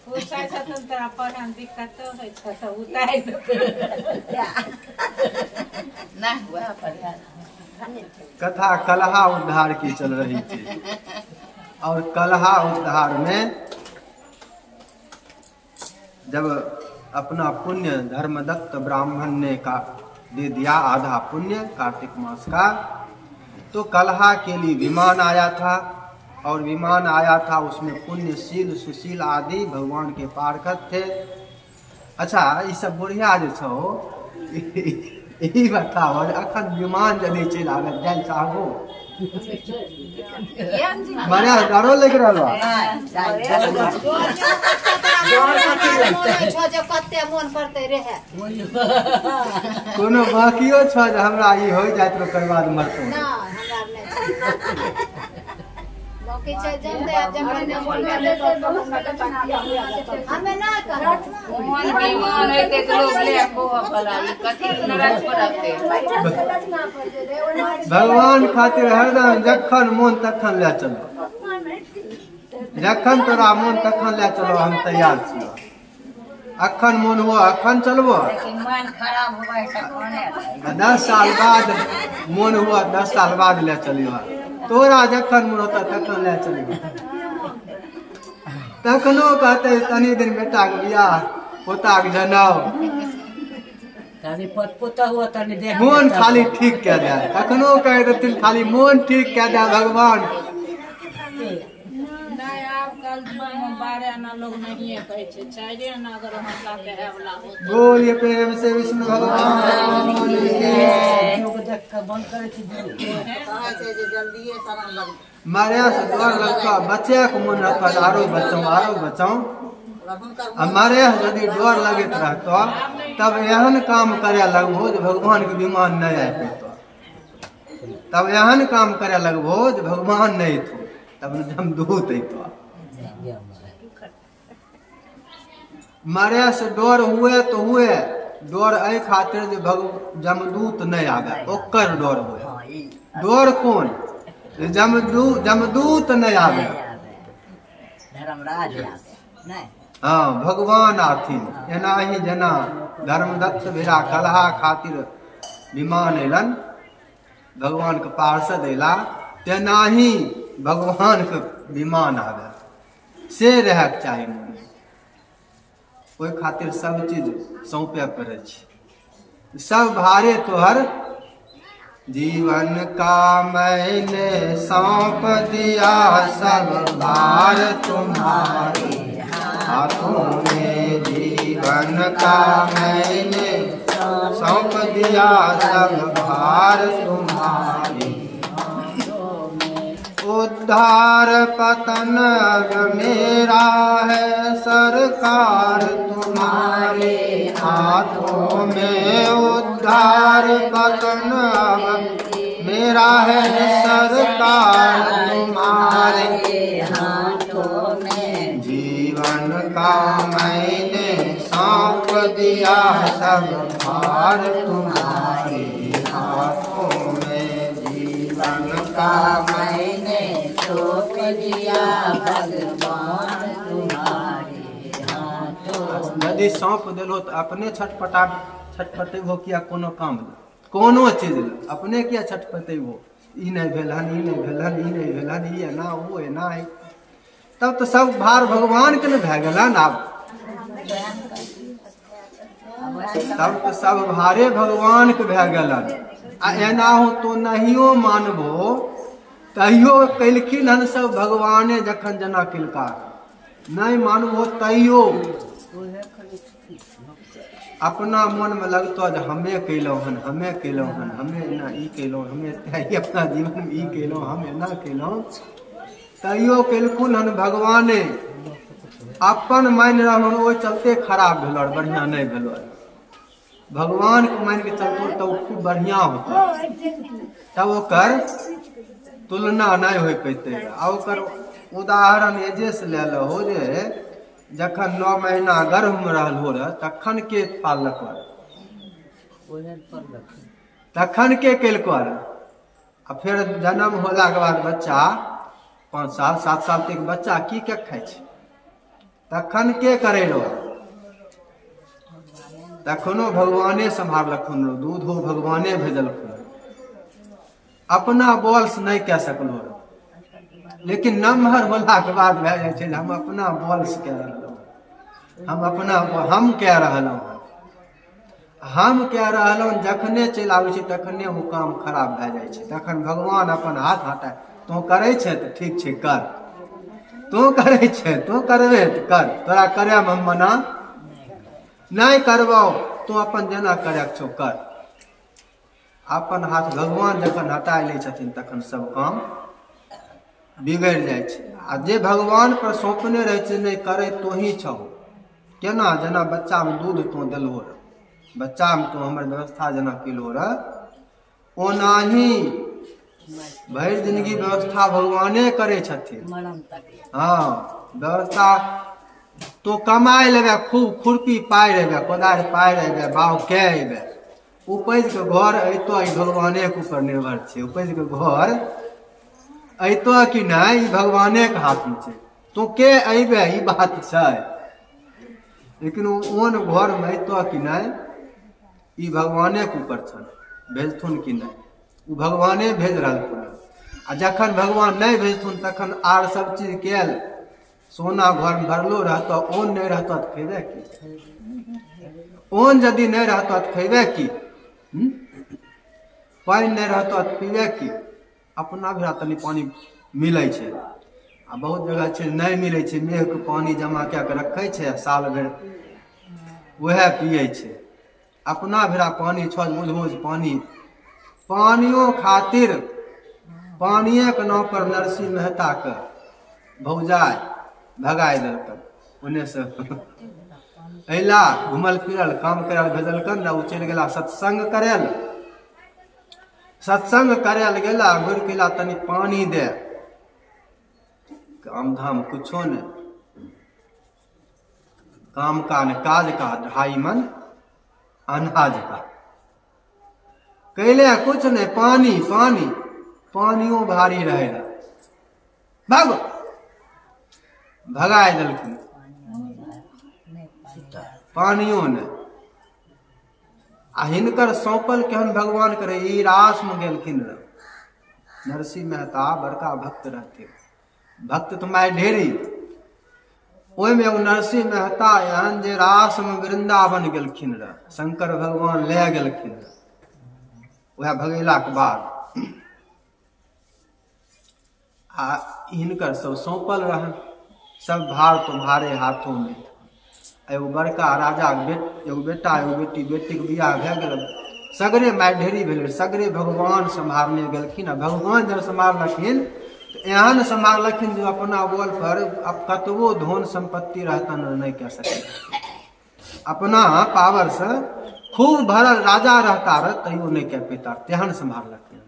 पूछा छथुन तोरा पढ़न दिक्कत होइ छ त उताइ ना हुआ पढ़ा। कथा कलहा उद्धार की चल रही थी और कलहा उद्धार में जब अपना पुण्य धर्मदत्त ब्राह्मण ने का दे दिया आधा पुण्य कार्तिक मास का, तो कलहा के लिए विमान आया था और विमान आया था उसमें पुण्यशील सुशील आदि भगवान के पार्षद थे। अच्छा ये सब बुढ़िया जो छो यही बताओ अखन विमान जदि चल आवे जाय चाहबो माने डरो लग रहल कोनो बाकियो छ जे हमरा ई हो जात रो कर बाद मरतो ना हमरा नहीं बाकी छ जनते आप जंगल में बोल दे तो हमें ना करत मन बीमार है ते लोग ले को भला ई कथि नरक पड़ते भगवान खातिर हरदम जखन मन तखन ले चलो, जखन तोरा मन तखन ले चलो हम तैयार छी। अखन मन हुआ अखन चलबो, मन खराब हुआ तखन 10 साल बाद मन हुआ 10 साल बाद ले चलियो। तोरा जखन मन होता तखन ले चलियो। तखनो कहते तनी दिन बेटा के बियाह पोता के जनाओ तनी पोता हुआ तनी देख मन खाली ठीक कह दे। तखनो कह देथिन खाली मन ठीक कह दे भगवान। नहीं आप कल में 12 आना लोग नहीं है कहे छे 4 आना अगर हमला के वाला हो बोलिए प्रेम से विष्णु भगवान लोग देख के बंद करे छी कहे छे जे जल्दी सारा लग मारे से डर लगता बच्चे को मन रहता आरो बचाओ हमारे यदि डर लगत रहता तब एहन काम करे लगभो जे भगवान के विमान नहीं आ पेतो, तब एहन काम करे लगभो जे भगवान नहीं थो तब जमदूत अतो। मारे से डर हुए तो हुए डर ए खातिर जे जमदूत नहीं आवे ओकर डर हुए। डर कौन जमदूत नहीं आवे धर्मराज आवे नहीं हाँ भगवान आथिन। एना ही जना धर्मदत्त भिड़ा कलहा खातिर विमान एलन भगवान के पार्षद एला तेना ही भगवान के विमान आवे से रह चाहिए मन ओहि खातिर सब चीज सौंपे पड़े छी। सब भारे तोहर जीवन का मैंने सौंप दिया सब भार तुम्हारे हाथों में। जीवन का मैंने सौंप दिया सब भार तुम्हारे उद्धार पतन मेरा है सरकार तुम्हारे हाथों में। उद्धार पतन मेरा है सरकार तुम्हारे हाथों में। जीवन का मैंने सौंप दिया सब भार तुम्हारे हाथों में। जीवन का मैंने सौंप दिया भगवान तुम्हारे हाथों। यदि सौंप दिलो तो अपने छटपटेबो किया कोनो काम कोनो चीज अपने किया छटपटेबो ई नहीं भेलन ई नहीं भेलन ई नहीं भेलन ई है ना वो है ना है तब तो सब भार भगवान के न भे गेलन। आब तब तो सब भारे भगवान के भे गेलन। आ एना हो तो नहियो मानबो तहियो कलखिन हन सब भगवाने जखन जना किलका नहीं मानबो तहियो अपना मन में लगता जे हमें कैलो हन हमें ना ई कैलो हमें अपना जीवन में ई कैलो हम एना कैलो तैयो कैलखुन हन भगवाने अपन मान रहन ओ चलते खराब भेल और बढ़िया नहीं भेल। भगवान को मान के चलतो तो खूब बढ़िया होता तब ओकर तुलना नहीं हो पैते। आ ओकर उदाहरण एजे से ले लो हो जे जखन 9 महीना गर्भ में रहल हो रहा तखन के पालक तखन के कैलक आ फिर जन्म होला के बाद बच्चा 5 साल 7 साल तक बच्चा की के खाइ छै तखन के करेलो तखनो भगवाने संभालखुन दूध हो भगवाने भेजलखुन अपना बल से नहीं कह सकलो लेकिन नमहर होला के बाद भए जाइ छै हम अपना बल से कह रहलहुँ हम कह रहलहुँ हम कह रहलहुँ जखने चलि आबै छै तखने ओ काम खराब भए जाइ छै तखन भगवान अपन हाथ हटाए तो करे छै तऽ ठीक छै कर तू करे छै तू करबे तऽ कर तोरा करे हम मना नहीं करबो तू अपन जेना करे छो कर अपन हाथ भगवान जखन हटा ले छथिन तखन सब काम बिगड़ जाए छै आ जे भगवान पर सौंपने रहे छै नहीं करे तो ही छो केना जेना बच्चा में दूध तो देलहो बच्चा में तो हमर व्यवस्था जना केलो रे ओनाही भरि जिंदगी व्यवस्था भगवाने करे छथिन हाँ व्यवस्था तो कमाई लेबे खूब खुरपी पाई लेबे कोदारि पाई लेबे बाव के लेबे उपज के घर अतो भगवाने के ऊपर निर्भर छै उपज के घर अतो कि नहीं भगवाने के हाथ में छै तो के अबे ई बात छै लेकिन ओन घर में अतो कि नहीं ई भगवाने के ऊपर छन भेजथुन कि नहीं उ भगवाने भेज रहलखुन आ जखन भगवान नहीं भेजथुन तखन आर सब चीज केल सोना घर में भरलो रहतो ओन नहीं रहतो तो खेबे की ओन यदि नहीं रहतो तो खेबे की पानी नहीं रहतो तो पीबे की अपना भी तनी पानी मिले छै आ बहुत जगह छै नहीं मिले छै मेघ के पानी जमा क्या के रखे छै साल भर वह पिए छै अपना भेरा पानी छ बुझबुझ पानी पानियों खातिर पानिये के नाम पर नरसिंह मेहता के भौजाई भगाय देलकन ओने से अला घुमल फिरल काम करल भेजलकन ना उ चल गेला सत्संग करेल सत्संग करेल गेला घुर केला तनी पानी दे काम धाम कुछो ने काम का न काज का ढाई मन अनाज का कैले कुछ नहीं पानी पानी पानियों भारी रहे भागो भगाए दलखिन पानियों ने आ हिनकर सौंपल केहन भगवान करे ई रास में गेलखिन नरसिंह मेहता बड़का भक्त रहते भक्त तो माय ढेरी ओहि में नरसिंह मेहता एहन जे रास में वृंदावन गेलखिन शंकर भगवान ले गेलखिन वह भगेला के बाद आ हिनकर सब सौंपल रहन सब भार तो भारे हाथों में एगो बड़का राजा एगो बेटा एगो बेटी बेटी के बियाह भए गेल सगरे माय ढेरी भेल सगरे भगवान संभालने गेलखिन आ भगवान जब संभालखिन तो एहन संभालखिन जो अपना बोल पर अब कतबो धन संपत्ति रहतन नहीं कह सके अपना पावर से खूब भरल राजा रहता रह तैयो नहीं कह पेता तेहन संभालखिन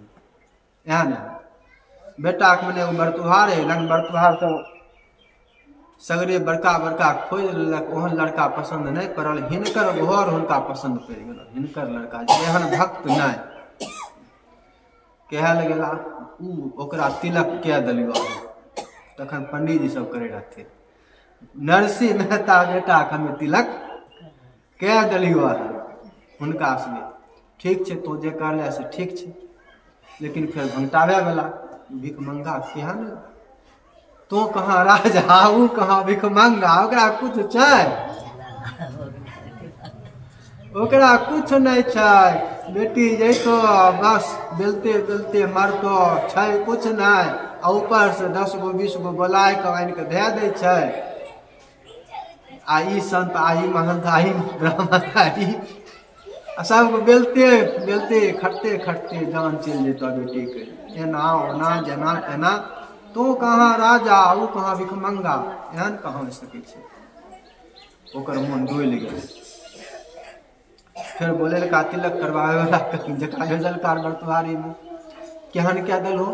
एहन बेटा के मने बरतुहार है लन बरतुहार तो सगरे बड़का बड़का खोज लेलक ओहन लड़का पसंद नहीं पड़ल हिनकर घर हुनका पसंद पड़ गेल हिनकर लड़का एहन भक्त नहीं कहे लगेला ओकरा तिलक कह दिलियो तखन पंडित जी सब करे रहते नरसिंह मेहता बेटा के हमें तिलक कह दिलियो हुनका से ठीक छै तो जे कहले से ठीक छै लेकिन फिर भंगटावे वाला भिख मंगा केहन तो कहाँ राजा ऊ कहाँ भिख मंगा ओकरा कुछ छै ओकरा कुछ नहीं छै बेटी जैतो बस बेलते बेलते मरतो छै कुछ नहीं आ ऊपर से 10 गो 20 गो बोलाय के आनि के दे दै छै आई संत आई महंत आई ब्राह्मण आई सब बेलते बेलते खटते खटते जान चल जेतो बेटी के एना ओना जना तेना तो कहाँ राजा ऊ कहाँ भिख मंगा एहन कहाँ हो सके छै ओकर मन डोल गेल फिर बोले का तिलक करवावे वाला जकरा भेजल कार बरतुहारी में केहन क्या दल हो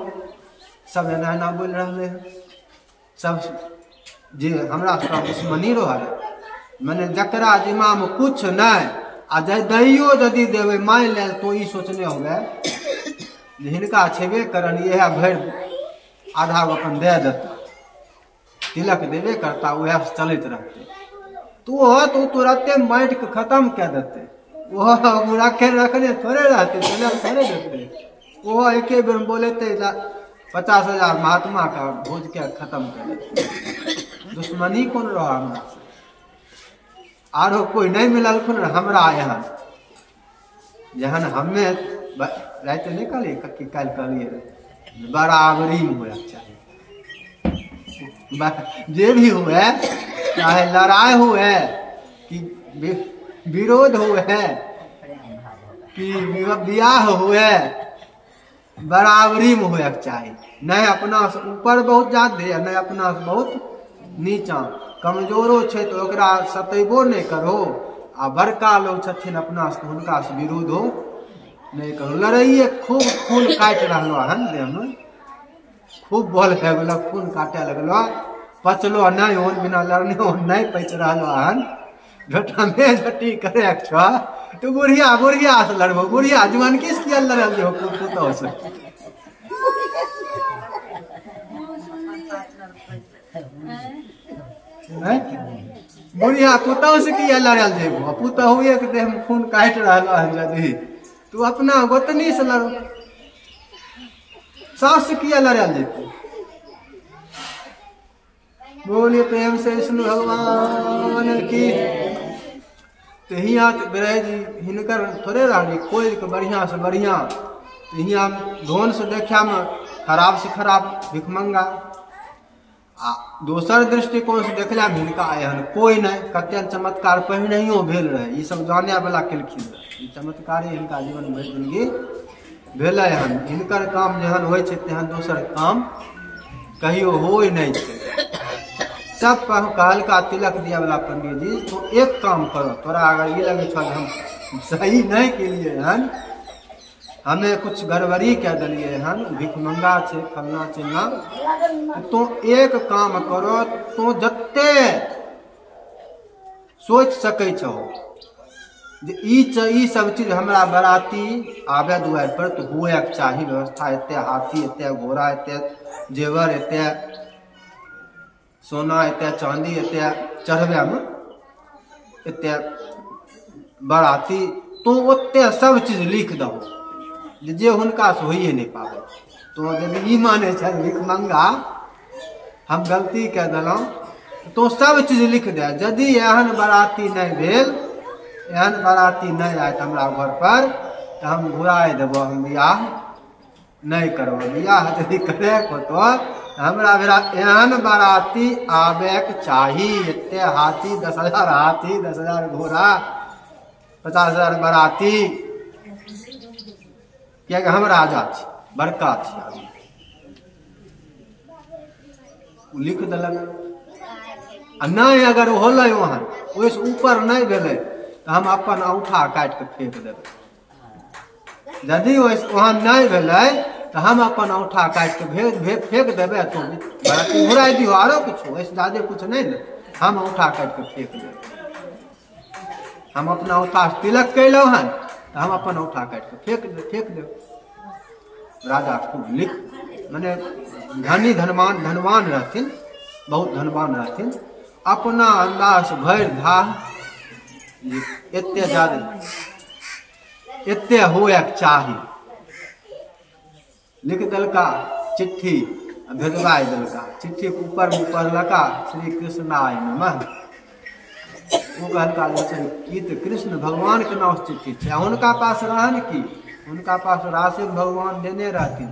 सब एना एना बोल रहे हैं सब जे हमरा सबका दुश्मनी रहा मैंने जकरा जिम्मा में कुछ नहीं आ दैयो यदि देवे मान ले तो ई सोचने हो गए हिनका छेबे करन यह भर आधा अपन दे देता, तिलक देवे करता, वह चलते रहते। तो तुरंते माइट के खत्म कर देते, वो रखने थोड़े रहते, तिलक थोड़े देते। वो एक बेर में बोले थे 50,000 महात्मा का भोज के खत्म कर देते। दुश्मनी कौन रहा हमरा से, आरो कोई नहीं मिलल खुन हमरा यहाँ। जहन हमें रात नहीं कहलिए कल कहलिए बराबरी में होना चाहिए, जे भी हुए, चाहे लड़ाई हुए कि विरोध हुए कि ब्याह हुए, बराबरी में होना चाहिए। नहीं अपना से ऊपर बहुत ज्यादा, नहीं अपना से बहुत नीचा। कमजोरो छे तो ओकरा सतेबो नहीं करो, आ बड़का लोग छथिन अपना से हुनका से विरोध हो नहीं करो। लड़ाइए खूब खून काट रहा हन देह में, खूब बल है गलो, खून काटे लगलो, पचलो नहीं हो, बिना लड़ने हो नहीं पच रहा हन। झोटा में झटी करे तो बुढ़िया से लड़बो, बुढ़िया जवान किस किया लड़ल जो पुतो से। बुढ़िया पुतो से किया लड़ल जेबो, पुतो हुए के देह में खून काट रहा है यदि तू अपना गोतनी से लड़ो, सास से किया लड़ल जेबो। बोलिए प्रेम से विष्णु भगवान की। तो हियाँ ब्रह जी हिनकर थोड़े रही कोई के बढ़िया से बढ़िया, तो हियाँ धोन से देखा में खराब से खराब भिखमंगा, आ दोसर दृष्टिकोण से देखला में हिनका एहन कोई नहीं। कते चमत्कार पहिनहियो भेल रहे, ये सब जाने वाला केलखिन, चमत्कार हिनका जीवन भर जिंदगी भेल हन। हिनकर काम जहन होइ छै तेहन दोसर काम कहियो होई नहीं छै। सब कहलका तिलक दिया वाला पंडित जी तो एक काम करो, तोरा अगर ये लगे छो हम सही नहीं के लिए हन, हमें कुछ गड़बड़ी कह दिलिए हन, भिखमंगा छे फलना चिलना, तो एक काम करो, तो जत्ते सोच सकै छो जे ई सब चीज हमरा बराती आबे दुआर पर तो हुए के चाही व्यवस्था। एते हाथी, एते घोड़ा, एते जेवर, एते सोना, एते चांदी, एते चढ़बे में एते बराती, तो ओते सब चीज लिख दो जे हुनका से होइए नहीं पावे। तो यदि ई माने छै भिखमंगा हम गलती कह दिलौं तो सब चीज लिख दे। यदि एहन बराती नहीं भेल, एहन बराती नहीं आयत हमरा घर पर, तो हम घुराए देबो, हम बियाह नहीं करबो। बियाह यदि करे को तो हमरा एहन बराती आबे के चाही, एते हाथी 10,000 हाथी, 10,000 घोड़ा, 50,000 बराती, क्या हम राजा छी, बड़का छी, लिख दिलक। नहीं अगर होलै वहाँ ओहिसे ऊपर नहीं भेलै तो हम अपन औंठा काट के फेंक देबै। यदि वहाँ नहीं भेलै तो हम अपन औंठा काट के फेंक देबै, तो बराती घुराई दियो, आरो कुछ वैसे ज्यादा कुछ नहीं ने, हम औंठा काट के फेंक देबै। हम अपना औंठा तिलक कैलौ हन तो हम अपन औंठा काट के फेंक देब। राजा खूब लिख माने धनी धनवान रहथिन, बहुत धनवान रहथिन, अपना अंदाज भर धाह एते ज्यादा एते होए के चाही लिख दिलका चिट्ठी, भेजवा दिलका। चिट्ठी के ऊपर में पढ़लका श्री कृष्णाय नमः। वो कहलका ई तो कृष्ण भगवान के नाम से चिट्ठी छै, हुनका पास रहन की, उनका पास राशि भगवान देने रहथिन,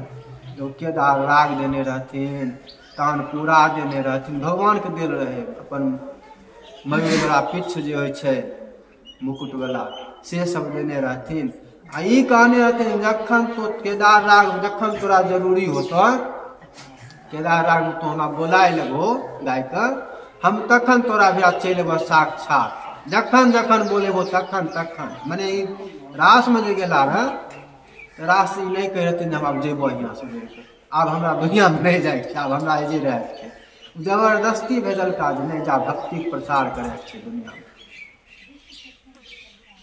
जो केदार राग देने रहथिन, तानपुरा देने रहथिन, भगवान के देल रहे। अपन मयूर वाला पिछ जे होइ छै मुकुट वाला से सब देने रहथिन। आ ई कहने रहथिन जखन तो केदार राग जखन तोरा जरूरी होतो, केदार राग में तो हमरा बोलाय लेबो गाय कर, हम तखन तोरा भी चल एबो साक्षात, जखन जखन बोलेबो तखन तखन। माने रास में जे गेला रहे राशि नहीं कह रहथिन हम आब जेबो यहाँ से, आब हमरा दुनिया में नहीं जाए, आब हमरा एजे रहे, जबरदस्ती भेजल काज नहीं, जा भक्ति प्रसार करे दुनिया में,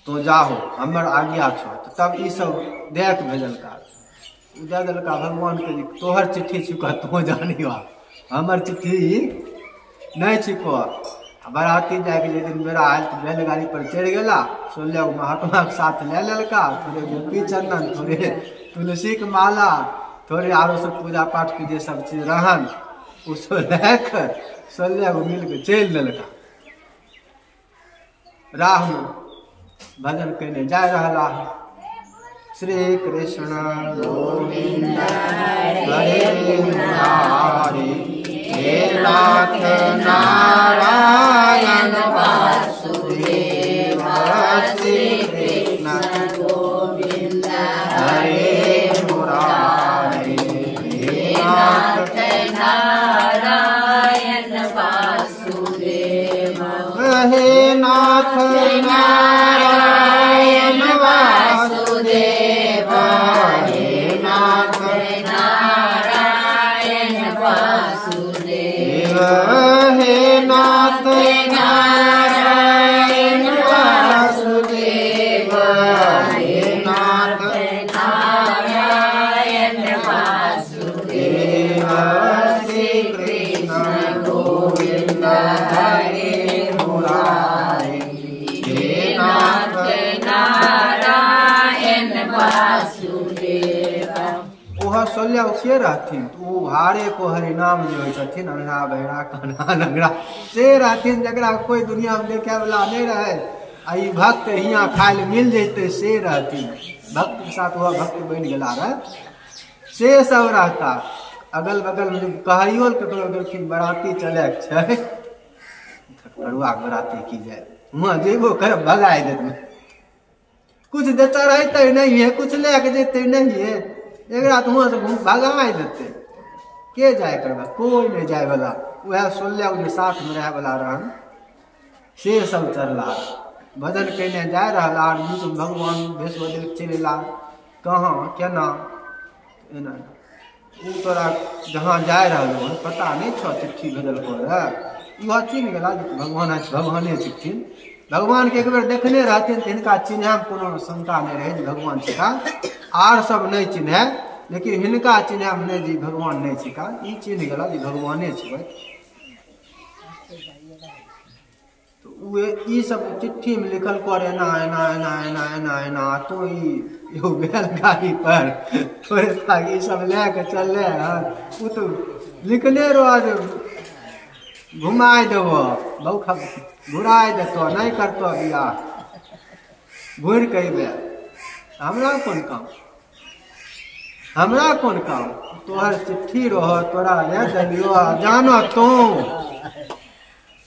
तो जाहो हमर आज्ञा छो। तो तब ई सब देख भेजल काज। दे दिलका भगवान के तोहर चिट्ठी छिको तू जानियो हमर चिट्ठी नहीं छिको। बराती जाके जे दिन मेरा आयल तो बैलगाड़ी पर चढ़ गया 16 महात्मा के साथ ले ललका थोड़े गोपी चंदन थोड़े तुलसी के माला थोड़े आरो सब पूजा पाठ के जे सब चीज रहन उसको लेकर 16 मिल के चल ललका। राह में भजन कहने जा रहा श्री कृष्ण गोविंद हरे मुरारी हे नाथ नारायण वासुदेव श्री कृष्ण गोविंद हरे मुरारी हे नाथ नारायण वासुदेव हे नाथ नारायण वासुदेव हे नाथ नारायण वासुदेव हे नाथ नारायण वासुदेव हे नाथ नारायण वासुदेव श्री कृष्ण गोविंद हरे मुरारी हे नाथ नारायण वासुदेव। वह 16 के रहथिन तो हारे को हरिनाम जो छथिन अन्ना बहरा कान्हा लंगड़ा से रहथिन जकरा कोई दुनिया में देखे वाला नहीं रहे आई भक्त हियाँ खाए मिल जैते से रहथिन भक्त के साथ वह भक्त बन गला रहे से सब रहता। अगल बगल में कहियो ककरो गेलखिन बराती चले करुआ बराती की जाए वहाँ जेबो कर भगाए देते कुछ देता रहते नहीं है कुछ लेके जेते नहीं है एक रात वहाँ से भगाए देते के जाए करवा कोई नहीं जाए वाला वह 16 जो साथ में रहे वाला रहन से सब चलला भजन कहने जाए रहा भगवान विश्वदेव चलेला कहाँ केना एना तोरा जहाँ जाए रहा पता नहीं छो चिट्ठी भेजल को यह चिन्ह गला भगवाने चिट्ठी भगवान के एक बेर देखने रहते तो हिनका चिन्ह में कोनो शंका नहीं रहे भगवान छिका आर सब नहीं चिन्ह लेकिन हिनका चिन्ह में नहीं जी भगवान नहीं छिका ई चिन्ह गला जी भगवाने छिकै तो वे ई सब चिट्ठी में लिखल कर एना एना एना एना एना एना तो ई यो बैलगाड़ी पर थोड़े तक ई सब लेके चले उ तो लिखने रोज घुमाए देबो बहुत घुराए देतो नहीं करतो बियाह घुर कहबे हमरा कौन काम तोहर चिट्ठी रह तोरा ले दलियो जानो तू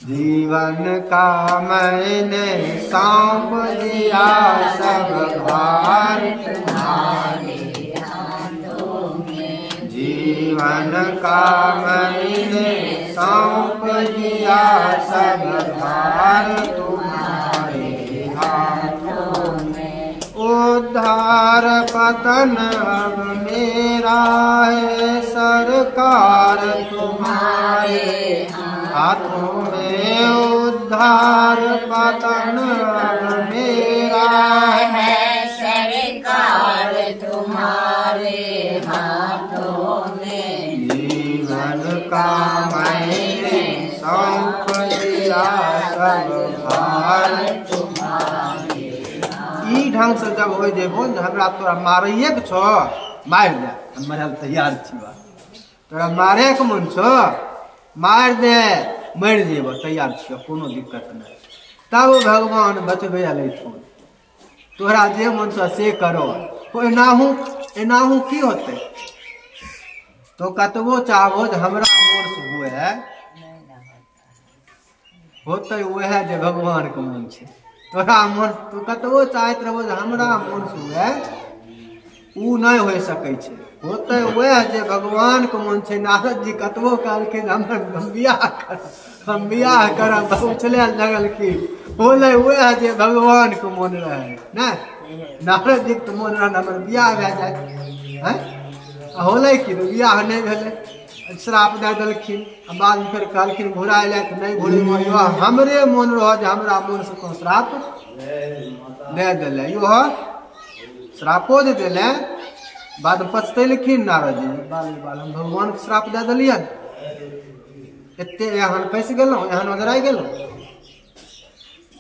जीवन का मैंने सौंप दिया सब भार तुम्हारे हाथों में जीवन का मैंने सौंप दिया सब भार तुम्हारे हाथों में उद्धार पतन अब मेरा है सरकार तुम्हारे हाथों में उद्धार पतन अब मेरा है सरकार तुम्हारे हाथों में जीवन का मैंने सौंप दिया सब भार तुम्हारे। ई ढंग से जब हो जेबो हमरा तोरा मारिए के छो मार दे हम मरल तैयार छिबा तोरा मारे के मन छो मार दे मर जेबो तैयार छियो कोनो दिक्कत नहीं तब भगवान बचबे अलेथुन तोरा जे मन से करो कोई एनाहू की होते तो कतबो चाहबो जे हमरा मोन से हुए होते वह जे भगवान के मन छे तोरा मन तू कतबो चाहत रहबो जे हमरा मन से हुए उ नहीं हो सकै छे होते वह जे भगवान के मन छे। नारद जी कतबो कहलखिन हम बियाह करब उछले लगल की होले वह जे भगवान के मन रहे ना नारद जी के मन रहन हमर बियाह भए जाए हैं होले कि बियाह नहीं भेले श्राप दे देलखिन बाद में फिर कहलखिन घुराए ले तो नहीं घुरे हमरे मन रह जे हमरा मन से को श्राप दे दिले यो श्रापो दे दिले बाद में पछतैलखिन नारद जी, बाल बाल हम भगवान के श्राप दे दिलियन, एते यहाँ फंस गेलहुँ, यहाँ ओझराइ गेलहुँ।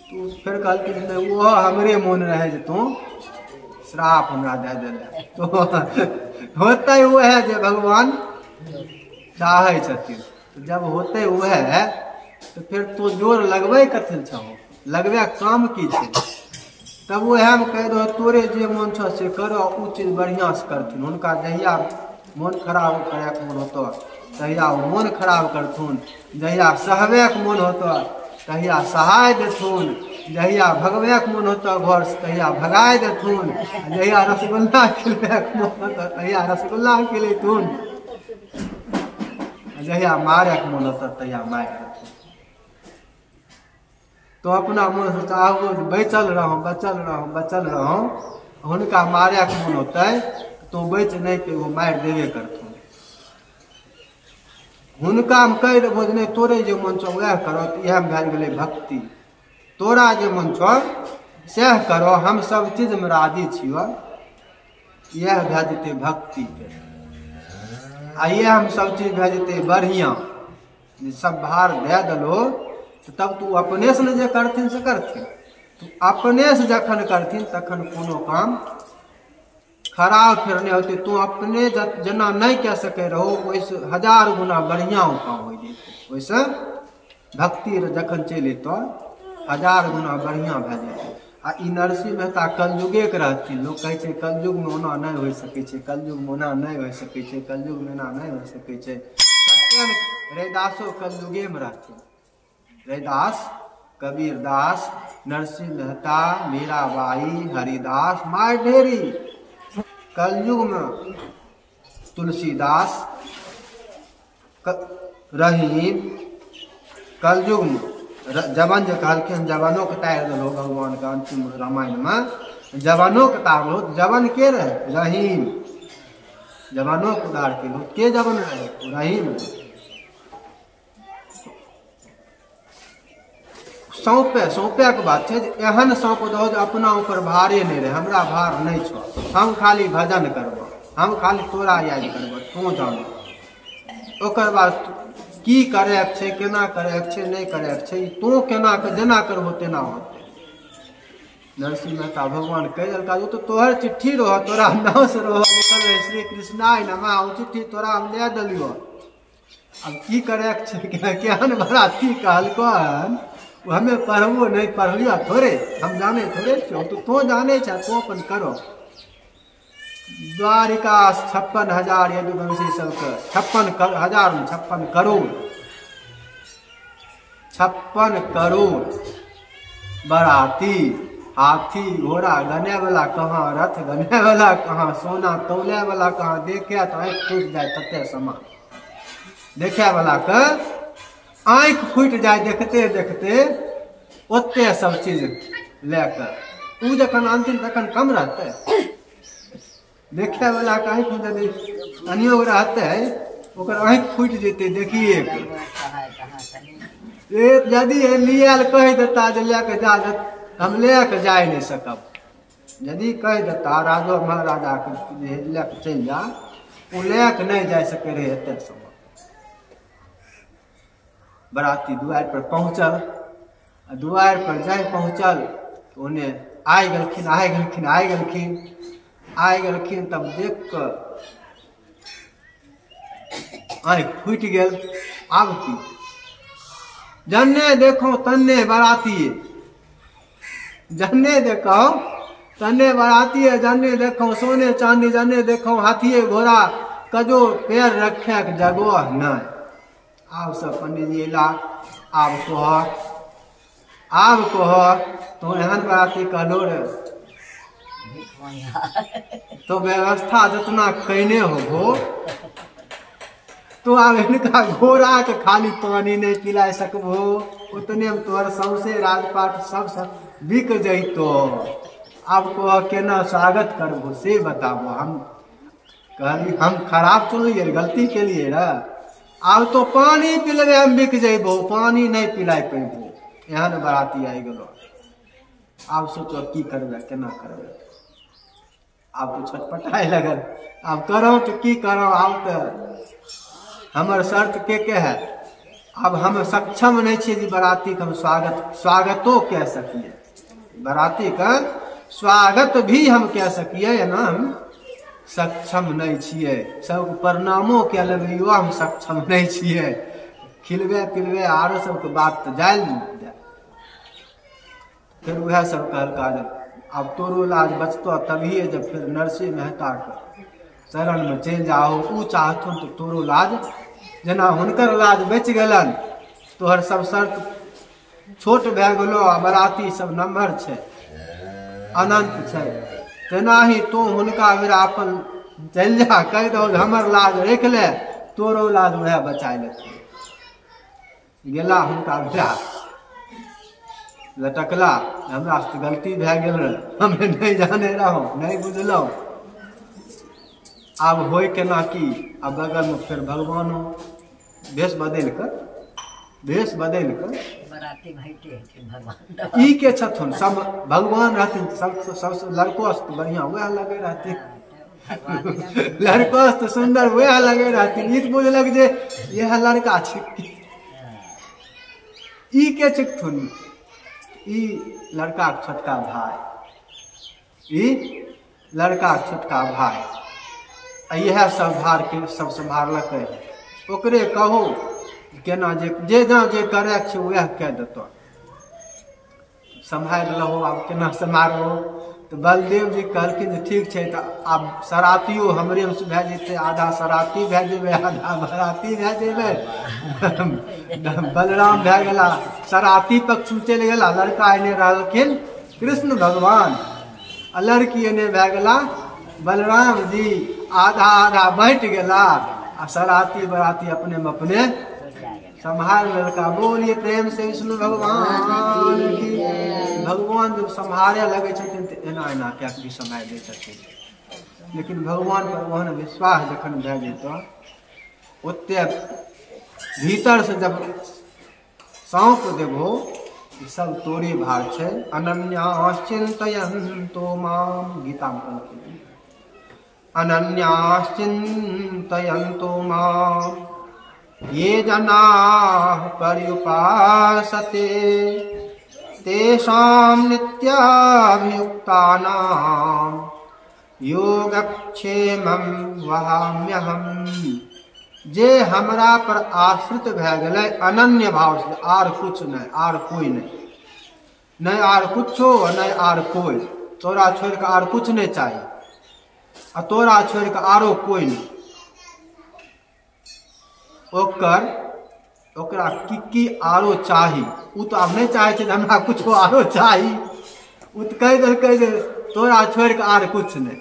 तो फिर कहलखिन वो हमरे मोन रहे जे तू श्राप हमरा दे दिले। तो होते वह जे भगवान चाहे छथिन। तो जब होते वह तो फिर तू जोर लगबे कथिल छहो, लगबे काम की छे। तब वह में कह दो तोरे जे मन छो से करो, उ चीज बढ़िया से करथिन। उनका जहिया मन खराब करे के मन होतो तहिया वो मन खराब करथुन, जहिया सहबे के मन होतो तहिया सहाय देथुन, जहिया भगवे के मन होतो घर से तहिया भगाय देथुन, जहिया रसगुल्ला खिलबे के मन होतो तहिया रसगुल्ला खिलेथुन, जहिया मारे के मन होतो तहिया मार देथुन। तो अपना मन से चाहो बचल रहूं बचल रहूं बचल रहूं, हुनका मारे के मन होते तो बच नहीं पे वो मार देवे करथुन। हुनका में कह देबो नहीं तोरे जो मन छो वह करो, तो यह भए गेलै भक्ति। तोरा जो मन छो सह करो, हम सब चीज में राजी छियो, यह भए जेतै भक्ति पे। आ यह हम सब चीज भए जेतै बढ़िया, सब भार दे दलो तो तब तू अपने से जे करथिन से करथिन। तू अपने से जखन करथिन तखन कोनो काम खराब फिर नहीं होते। तू अपने जना नहीं कह सके रहो वैसे 1000 गुना बढ़िया काम हो जेतै। वैसे भक्ति जखन चले तो 1000 गुना बढ़िया भए जेतै। आ ई नरसिंह मेहता कलयुगे के रहथिन। लोग कहे छै कलयुग में ओना नहीं हो सके छै, कलयुग में ओना नहीं हो सके छै, कलयुग में ओना नहीं हो सके छै। सत्यन रैदासो कलयुगे में रहथिन। रैदास, कबीरदास, नरसिंह मेहता, मीराबाई, हरिदास, मार ढेरी। कलयुग में तुलसीदास, रहीम, कलयुग में जवन जो कहलखिन जवानों के तार दलो भगवान के अंतिम रामायण में, जवानों के तार लो। जवन के रहे रहीम, जवानों के उदार के लो के जवन रहे रहीम। सौंपे के बात है, एहन सौंप दो जो अपना ऊपर भारे नहीं रहे। हमरा भार नहीं छो, हम खाली भजन करबो, हम खाली तोरा याद करबो, तू जानो। ओकर बाद की करे छै, केना करे छै, नहीं करे छै, तू केना जेना करबो तेना होते। नरसिंह मेहता भगवान कह दिलका तो तोहर चिट्ठी रहो, तोरा नाम से रहो लिखल रहे श्री कृष्णाय नमः, वो चिट्ठी तोरा हम दे दिलियो। अब की करे छै, केहन बराती कहलको हमें पढ़बो नहीं पढ़लिया थोड़े, हम जाने थोड़े छो, तो जाने छा तो अपन करो। द्वारिका 56,000 यदुवंशी सबके 56,000 में 56 करोड़ 56 करोड़ बराती, हाथी घोड़ा गने वाला कहाँ, रथ गने वाला कहाँ, सोना तौले वाला कहाँ, देखे तो आँख फूट जाए तते समान। देखे वाला के आँख फूट जाए देखते देखते, ओते सब चीज लेकर। उ जखन अंतिम तखन कम रहते, देखे वाला के आँख यदि अनियोग रहते ओकर आँख फूट जेते। देखिए यदि लियल कह देता जे लेके जा, हम लेके जा नहीं सकब। यदि कह देता राजो महाराजा के लेके चल जा, वो लेके नहीं जा सके रहे एते समय। बराती द्वार पर पहुंचल, द्वार पर जाए पहुंचल तो उन्हें आए गलखिन तब देख कर आँख फूट गेल। आब की जन्ने देखो तन्ने बराती, जन्ने देखो तन्ने बराती, जन्ने देखो सोने चांदी, जन्ने देखो हाथिये घोड़ा, कजो पैर रखे के जगह नहीं। आब सब पंडित जी ला आब कह तो एहन बराती कहलो रे, तो व्यवस्था जितना कैने हो तो अब इनका घोड़ा के खाली पानी नहीं पिला सकबो, उतने में तोहर सौसे राजपाट सब बिक जैतो। अब कह केना स्वागत करबो से बताबो। हम कहली हम खराब चुनलिए, गलती के लिए रे। अब तो पानी पिलबे हम बिक जेबो, पानी नहीं पिलाय पेबो। एहन बराती आई गेलो। अब सोचो की करबे, केना करबे। आब तो छटपटाए लगल, आब करो तो की करो, आब तो हमर शर्त के है, अब हम सक्षम नहीं छे जी बराती के हम स्वागतो कह सकिए, बराती का स्वागत भी हम कह सकिए ना, हम सक्षम नहीं छिए, सब प्रणामो कह लेबै हम सक्षम नहीं छिए, खिलबे पिलबे आरो सबके बात तो जायल दे। फिर वह सब कहलका जब अब तोरो लाज बचतो तभी जब फिर नरसिंह मेहता के शरण में चल जाओ, ऊ चाहथुन तो तोरो लाज जना हुनकर लाज बच गलन, तोहर सब शर्त छोट भए गेलो, बराती सब नम्हर छै अनंत छै, तेना ही तू हुनका बेरा अपन चल जा, कह दो हमर लाज रख ले, तोरो लाज वह बचाए लेते। गेला हुनका बेरा लटकला, हमरा से गलती भए गेल रहे, हमें नहीं जाने रहो, नहीं बुझलो, अब होय केना की, अब बगल में फिर भगवानो भेष बदल कर बराती भेटे भगवान ई के छथुन, सब भगवान रहथिन, सबसे लड़को से बढ़िया वह लगे रहथिन, लड़को से सुंदर वह लगे रहथिन, ई बुझलक जे यह लड़का छै, ई के छथुन, ई लड़का के छोटका भाई, ई लड़का के छोटका भाई, यह सब भार के सब संभालक, ओकरे कहो केना जे करे छै वह कह देतो, संभाल लहो, आब केना समारो। तो बलदेव जी कहलखिन जे ठीक छै, तो आब सरातियो हमरे में भए जेतै, आधा सराती भए जेबै, आधा बराती भए जेबै, बलराम भए गेला सराती पक्ष में चलि गेला, लड़का एने रहलखिन कृष्ण भगवान, आ लड़की एने भए गेला बलराम जी, आधा आधा बैठ गेला, आ सराती बराती अपने में अपने संभाल लड़का। बोलिए प्रेम से विष्णु भगवान की। भगवान जब संभाले लगे छथिन तो एना एना क्या भी संभाल दे छथिन, लेकिन भगवान पर वहन विश्वास जखन भए जेतो, ओते भीतर से जब सौंप देबो, सब तोरे भार छै। अनन्याश्चिन्तयन्तो माम, गीता में कहलखिन अनन्याश्चिन्तयन्तो माम ये जनाः पर्युपासते तेषां नित्याभियुक्तानां योगक्षेमं वहाम्यहम्। जे हमरा पर आश्रित भए गेलै अनन्य भाव से, आर कुछ नहीं, आर कोई नहीं आर कुछो नहीं आर कोई, तोरा छोड़ के आर कुछ नहीं चाहिए, आ तोरा छोड़ के आरो कोई नहीं। ओकरा की आरो चाही, उ तो आब नहीं चाहे छै हमरा कुछो आरो चाही, उ तो कह देलकै जे तोरा छोड़ के आर कुछ नहीं।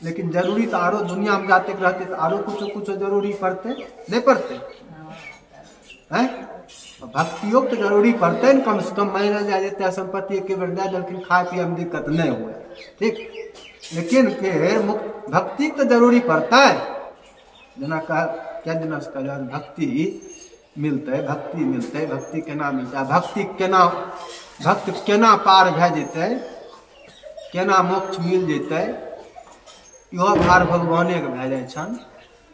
लेकिन जरूरी तो आरो दुनिया में जाते रहते तो आरो कुछ जरूरी पड़ते, नहीं पड़ते हैं? भक्तियों तो जरूरी पड़ते न, कम से कम महीना जा जाते संपत्ति एक बेर दे देलखिन, खाए पिए में दिक्कत नहीं हुए, ठीक। लेकिन फिर भक्ति तो जरूरी पड़ता है, जना क्या दिन से कहल भक्ति मिलते, भक्ति केना मिलता, भक्त केना पार भए जेतै, केना मोक्ष मिल जेतै, इहो भार भगवाने के भए जाइ छन।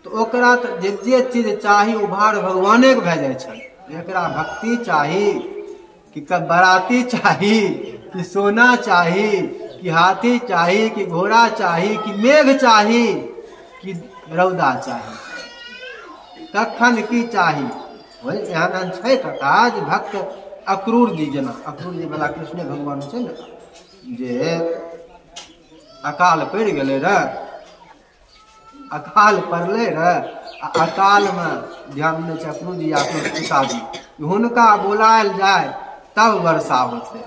तो ओकरा तो जे चीज चाही ओ भार भगवाने के भए जाइ छन। एकरा भक्ति चाही कि बराती चाही कि सोना चाही कि हाथी चाही कि घोड़ा चाही कि मेघ चाही कि रौदा चाही, कखन की चाही वही एहन छै कथा जे भक्त अक्रूर जी, जना अक्रूर जी वाला कृष्ण भगवान छै ने, जे अकाल पड़ि गेलै रह, अकाल पड़लै रह, अकाल में ध्यान नहीं छै अक्रूर जी अक्रूर पिताजी, हुनका बुलायल जाए तब वर्षा होते,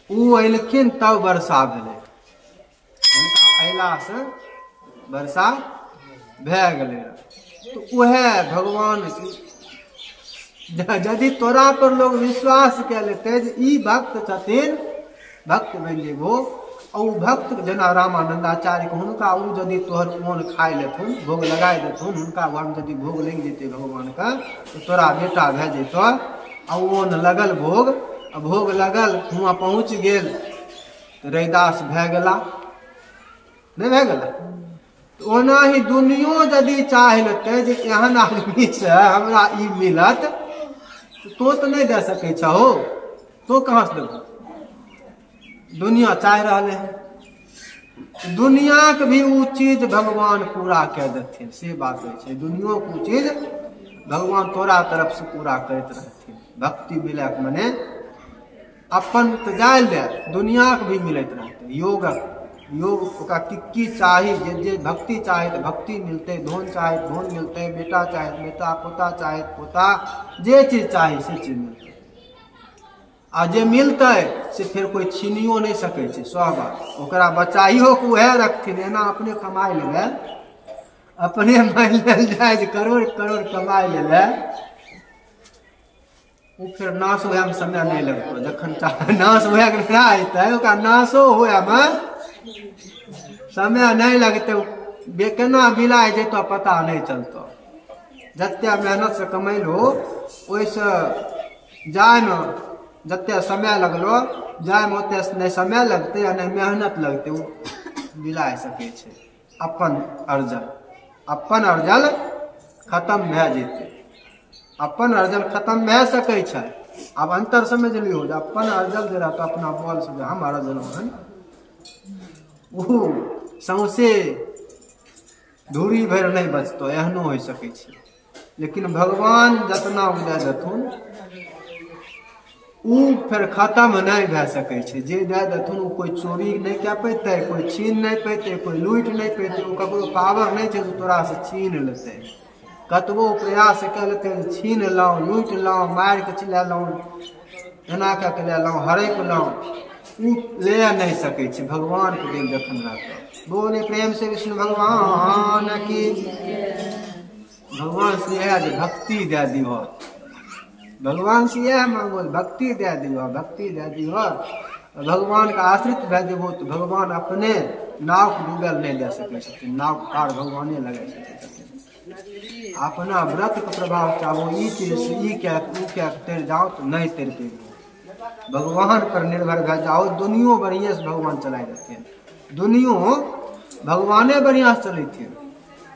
उ अयलखिन तब वर्षा भेलै, हुनका अयला से वर्षा भए गेलै। तो वह भगवान यदि तोरा पर लोग विश्वास कए लेते जे ई भक्त छथिन, भक्त बनि जेबो, और भक्त जना रामानंदाचार्य के हुनका उ यदि तोहर मोन खाए लेथुन, भोग लगाए देथुन, हुनका घर यदि भोग लग जेते भगवान का, तो तोरा बेटा भए जेतो, आ ओन लगल भोग लगल, हुआं पहुँच गेल, तो रैदास भए गेला, नहीं भए गेलै। ओना ही दुनियो यदि चाह लेते जे एहन आदमी से हमरा ई मिलत तो नहीं दे सकै छहो, तो कहाँ से देबो? दुनिया चाह रहे हैं, दुनिया के भी वो चीज भगवान पूरा कर देथिन, से बात है। दुनिया को चीज भगवान तोरा तरफ से पूरा करते रहथिन। भक्ति मिले मने अपन तो जाए दे, दुनिया के भी मिलते रहते। योग का की चाही, जे भक्ति चाहे तो भक्ति मिलते, धन चाहे धन मिलते, बेटा चाहे बेटा, पोता चाहे पोता, जे चीज चाहे से चीज मिलते। आ जे मिलते से फिर कोई छीनियो नहीं सके छे। सब ओकरा बचाइयो के वह रखथिन, एना अपने कमाई ले, अपने माइल जाए करोड़ करोड़ कमाई ले, वो फिर नाश होया में समय नहीं लगतो। जखन नाश होया के ना आते ओकरा नाशो होया में समय नहीं लगते, केना बिलाय जैतो पता नहीं चलतो। जत्ते मेहनत से कमैलो ओइसे जाय में जत्ते समय लगलो, जाय में ओते नहीं समय लगते या नहीं मेहनत लगते, वो बिलाय सके छे। अपन अर्जल खत्म भए जेते, अपन अर्जल खत्म भए सके छे। अब अंतर समझ लियो, अपन अर्जल जे रहता अपना बल से हम अर्जल हन, वो सौसे धूरी भर नहीं बचतो, एहनो हो सके छे। लेकिन भगवान जतना दे देथुन उ फिर खत्म नहीं भए सके छे। जे दे देथुन उ कोई चोरी नहीं कए पैते, कोई छीन नहीं पैते, कोई लूट नहीं पैते। उ ककरो पावर नहीं छे तोरा से छीन लेते। कतबो प्रयास कर लेते, छीन लाओ, लूट लाओ, मार के चला लाओ, एना के ले लाओ, हड़प लाओ, उ ले नहीं सके छे। भगवान के दिल जखन रहता। बोले प्रेम से विष्णु भगवान की। भगवान से यह भक्ति दे दियो, भगवान से यह मांगो भक्ति दे दियो, भक्ति दे दियो। भगवान का आश्रित भे देबो तो भगवान अपने नाव को डूबल नहीं दे सके, नाव पार भगवाने लगे सके। अपना व्रत के प्रभाव चाहो, ई चीज ई क्या तर जाओ तो नहीं तर पे। भगवान पर निर्भर भे जाओ, दुनिया बढ़िया से भगवान चलाए देते हैं। दुनिया भगवाने बढ़िया से चले थे,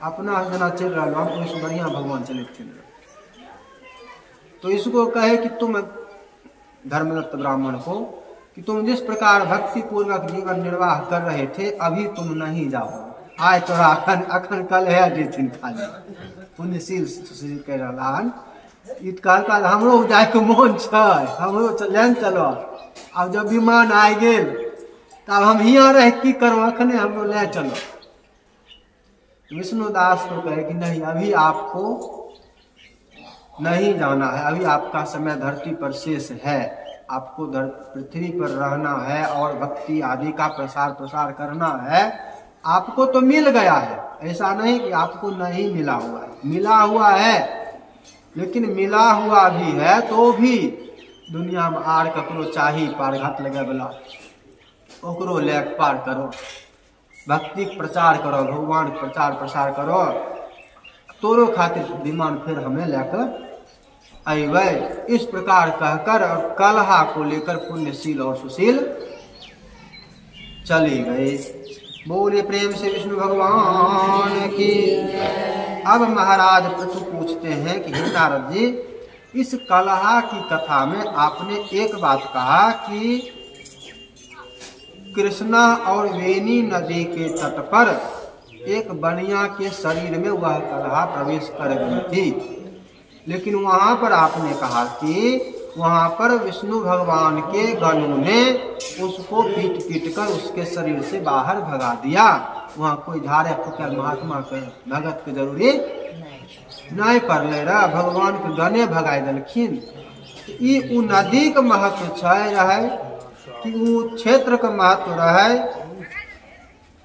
अपना जना चल रहा हम उससे बढ़िया भगवान चले थे। तो इसको कहे कि तुम धर्मदत्त ब्राह्मण को कि तुम जिस प्रकार भक्ति पूर्वक जीवन निर्वाह कर रहे थे अभी तुम नहीं जाओ। आय तोरा अखन कल है जेथिन खाली पुण्यशील कह रहा इत कहलका हमरो जाए के मोन छै, हमरो चलें चलो। अब जब विमान आ गेल तब हम हियाँ रह की करो, अखने हमरो ले चलो। विष्णुदास को कहे कि नहीं, अभी आपको नहीं जाना है, अभी आपका समय धरती पर शेष है। आपको पृथ्वी पर रहना है और भक्ति आदि का प्रसार करना है। आपको तो मिल गया है, ऐसा नहीं कि आपको नहीं मिला हुआ है, मिला हुआ है। लेकिन मिला हुआ भी है तो भी दुनिया में आर ककरो चाही पार घाट लगे वाला, ओकरो ले पार करो, भक्ति प्रचार करो, भगवान प्रचार प्रसार करो। तोरो खातिर विमान फिर हमें लेकर अबे। इस प्रकार कहकर और कलहा को लेकर पुण्यशील और सुशील चली गई। बोले प्रेम से विष्णु भगवान की। अब महाराज पृथु पूछते हैं कि हे नारद जी, इस कलहा की कथा में आपने एक बात कहा कि कृष्णा और वेणी नदी के तट पर एक बनिया के शरीर में वह कलहा प्रवेश कर गई थी। लेकिन वहां पर आपने कहा कि वहां पर विष्णु भगवान के गणों ने उसको पीट कर उसके शरीर से बाहर भगा दिया। वहां कोई झाड़े फूके महात्मा के भगत के जरूरी नहीं पड़ले रहा, भगवान के गणे भगा देलखिन। ई उ नदी के महत्व रहे कि उ क्षेत्र के महत्व रहे।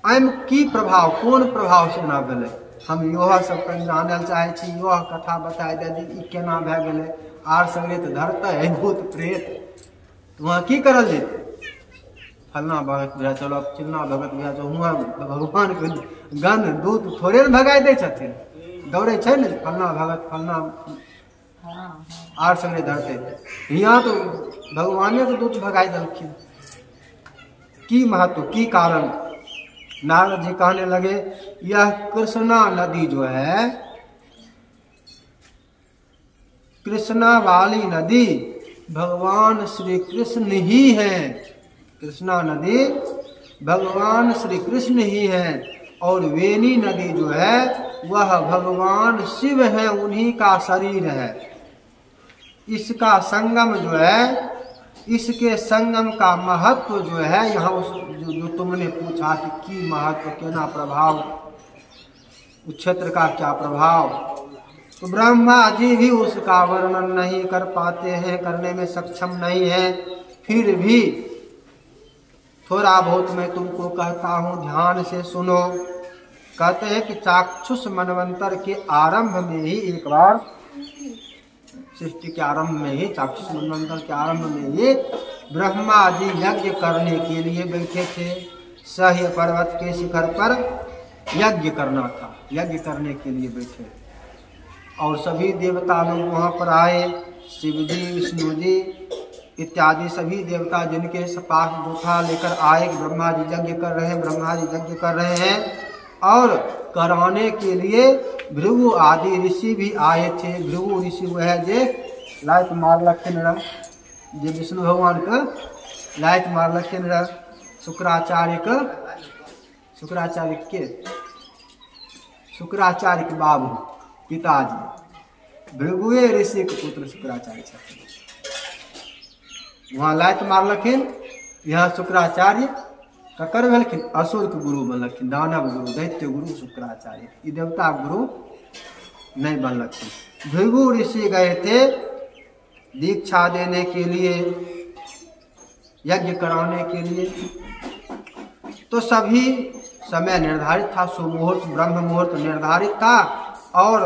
एम की प्रभाव, कोन प्रभाव से ना भेले, हम यह सब जाने चाहे छी। यह कथा बताए दे ई केना भए गेले। आर सगरे तो धरता है भूत प्रेत, तो वहाँ की करल जेते? फलना भगत भे चलो, चिल्ला भगत भे चलो, हुआ भगवान के गण दूत थोड़े न भगाए दे छथिन, दौड़े छे ने फलना भगत फलना आर सगरे धरते। यहाँ तो भगवाने के दूत भगाए देलखिन। की महत्व, की कारण? नारद जी कहने लगे यह कृष्णा नदी जो है, कृष्णा वाली नदी भगवान श्री कृष्ण ही है। कृष्णा नदी भगवान श्री कृष्ण ही है और वेणी नदी जो है वह भगवान शिव है, उन्हीं का शरीर है। इसका संगम जो है, इसके संगम का महत्व जो है यहाँ जो तुमने पूछा कि महत्व क्या प्रभाव, उस क्षेत्र का क्या प्रभाव, तो ब्रह्मा जी भी उसका वर्णन नहीं कर पाते हैं, करने में सक्षम नहीं है। फिर भी थोड़ा बहुत मैं तुमको कहता हूँ, ध्यान से सुनो। कहते हैं कि चाक्षुष मनवंतर के आरंभ में ही, एक बार सृष्टि के आरंभ में ही, चाक्षुष मनवंतर के आरंभ में ही ब्रह्मा जी यज्ञ करने के लिए बैठे थे। सह्य पर्वत के शिखर पर यज्ञ करना था, यज्ञ करने के लिए बैठे और सभी देवता लोग वहाँ पर आए। शिव जी, विष्णु जी इत्यादि सभी देवता जिनके पास जो था लेकर आए। ब्रह्मा जी यज्ञ कर रहे हैं, ब्रह्मा जी यज्ञ कर रहे हैं और कराने के लिए भृगु आदि ऋषि भी आए थे। भृगु ऋषि वह जे लाइट मार लखिन रह, जे विष्णु भगवान का लाइट मार लखिन रह, शुक्राचार्य के बाबू पिताजी भृगुए ऋषि के पुत्र शुक्राचार्य छथिन। वहाँ लाइट मारलखिन, यहाँ शुक्राचार्य ककर भेलखिन, असुर के गुरु बनलखिन, दानव गुरु, दैत्य गुरु शुक्राचार्य, ई देवता गुरु नहीं बनलखिन। भृगु ऋषि गए थे दीक्षा देने के लिए, यज्ञ कराने के लिए, तो सभी समय निर्धारित था, सुमुहूर्त ब्रह्म मुहूर्त निर्धारित था और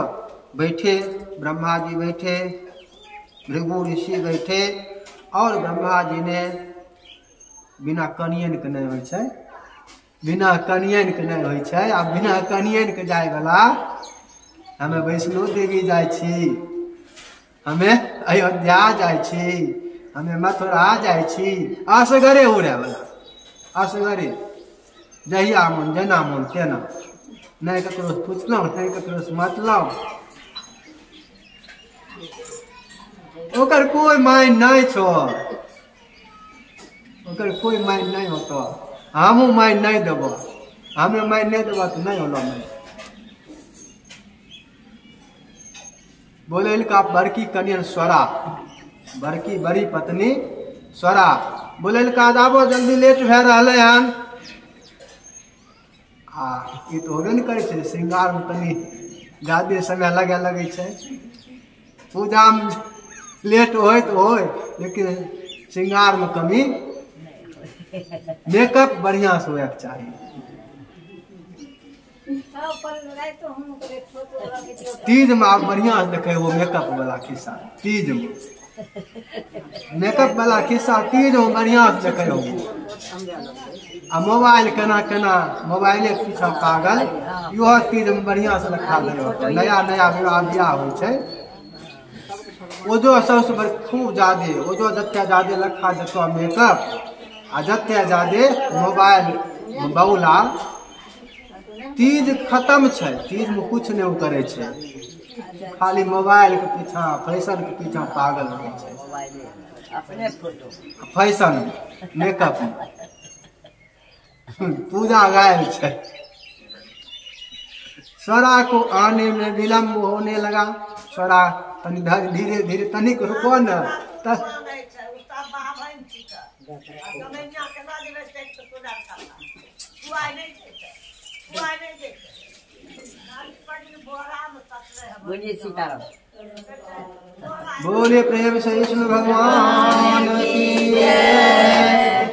बैठे ब्रह्मा जी बैठे, भृगु ऋषि बैठे और ब्रह्मा जी ने बिना कनियन के नहीं होइ छै, बिना कनियन के नहीं होइ छै। आ बिना कनियन के जाय वाला हमें वैष्णो देवी जाय छी, हमें अयोध्या जाय छी, हमें मथुरा जाय छी, असगरे उड़े वाला, असगरे जहिया मन जेना मन तेना, नहीं ककरो से पूछलहुँ नहीं ककरो से मतलहुँ, ओकर कोई माइन नहीं छो, ओकर कोई माइन नहीं होतो। हमहूँ माइन नहीं देबो, हमें माइन नहीं देबो तो नहीं होलो माइन। बोले का बड़की कनियन स्वरा, बड़की बड़ी पत्नी स्वरा बोले का आबो जल्दी लेट भए रहलै हन। ई तो होबे नहीं करे छै, श्रृंगार में तनी ज्यादे समय लगे छै, पूजा में लेट होय तो होय लेकिन श्रृंगार में कमी, मेकअप बढ़िया से होय चाहिए। तीज में आप बढ़िया से देखे वो मेकअप वाला खिस्सा, तीज में मेकअप वाला खिस्सा तीज में बढ़िया से देखे हो। आ मोबाइल केना केना मोबाइले पीछा पागल, इहो तीज में बढ़िया से रखा दे। नया नया विवाह बियाह हो छै, ओजो सबसे बड़ खूब ज्यादे, ओजो जते ज्यादे लखा जतो मेकअप आ जते ज्यादे मोबाइल बौला। तीज खत्म छै, तीज में कुछ नहीं करे छै, खाली मोबाइल के पीछा फैशन के पीछा पागल रहे छै, अपने फोटो फैशन मेकअप पूजा गायल छै। स्वरा को आने में विलम्ब होने लगा। स्वरा तनी धीरे धीरे तनिक रुको न, बोले प्रेम से विष्णु भगवान की जय।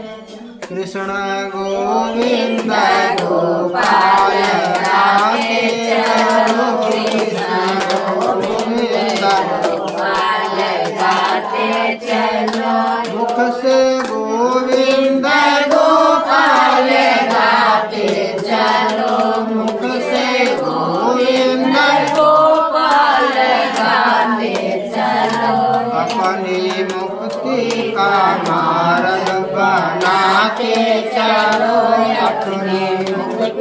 कृष्ण गोविंद गोपाल राधे चलो, कृष्ण गोविंद गोपाल गाते चलो, मुख से गोविंद गोपाल गाते चलो, मुख से गोविंद गोपाल गाते चलो, अपनी मुक्ति का मार्ग बनाते चलो, अपनी मुक्ति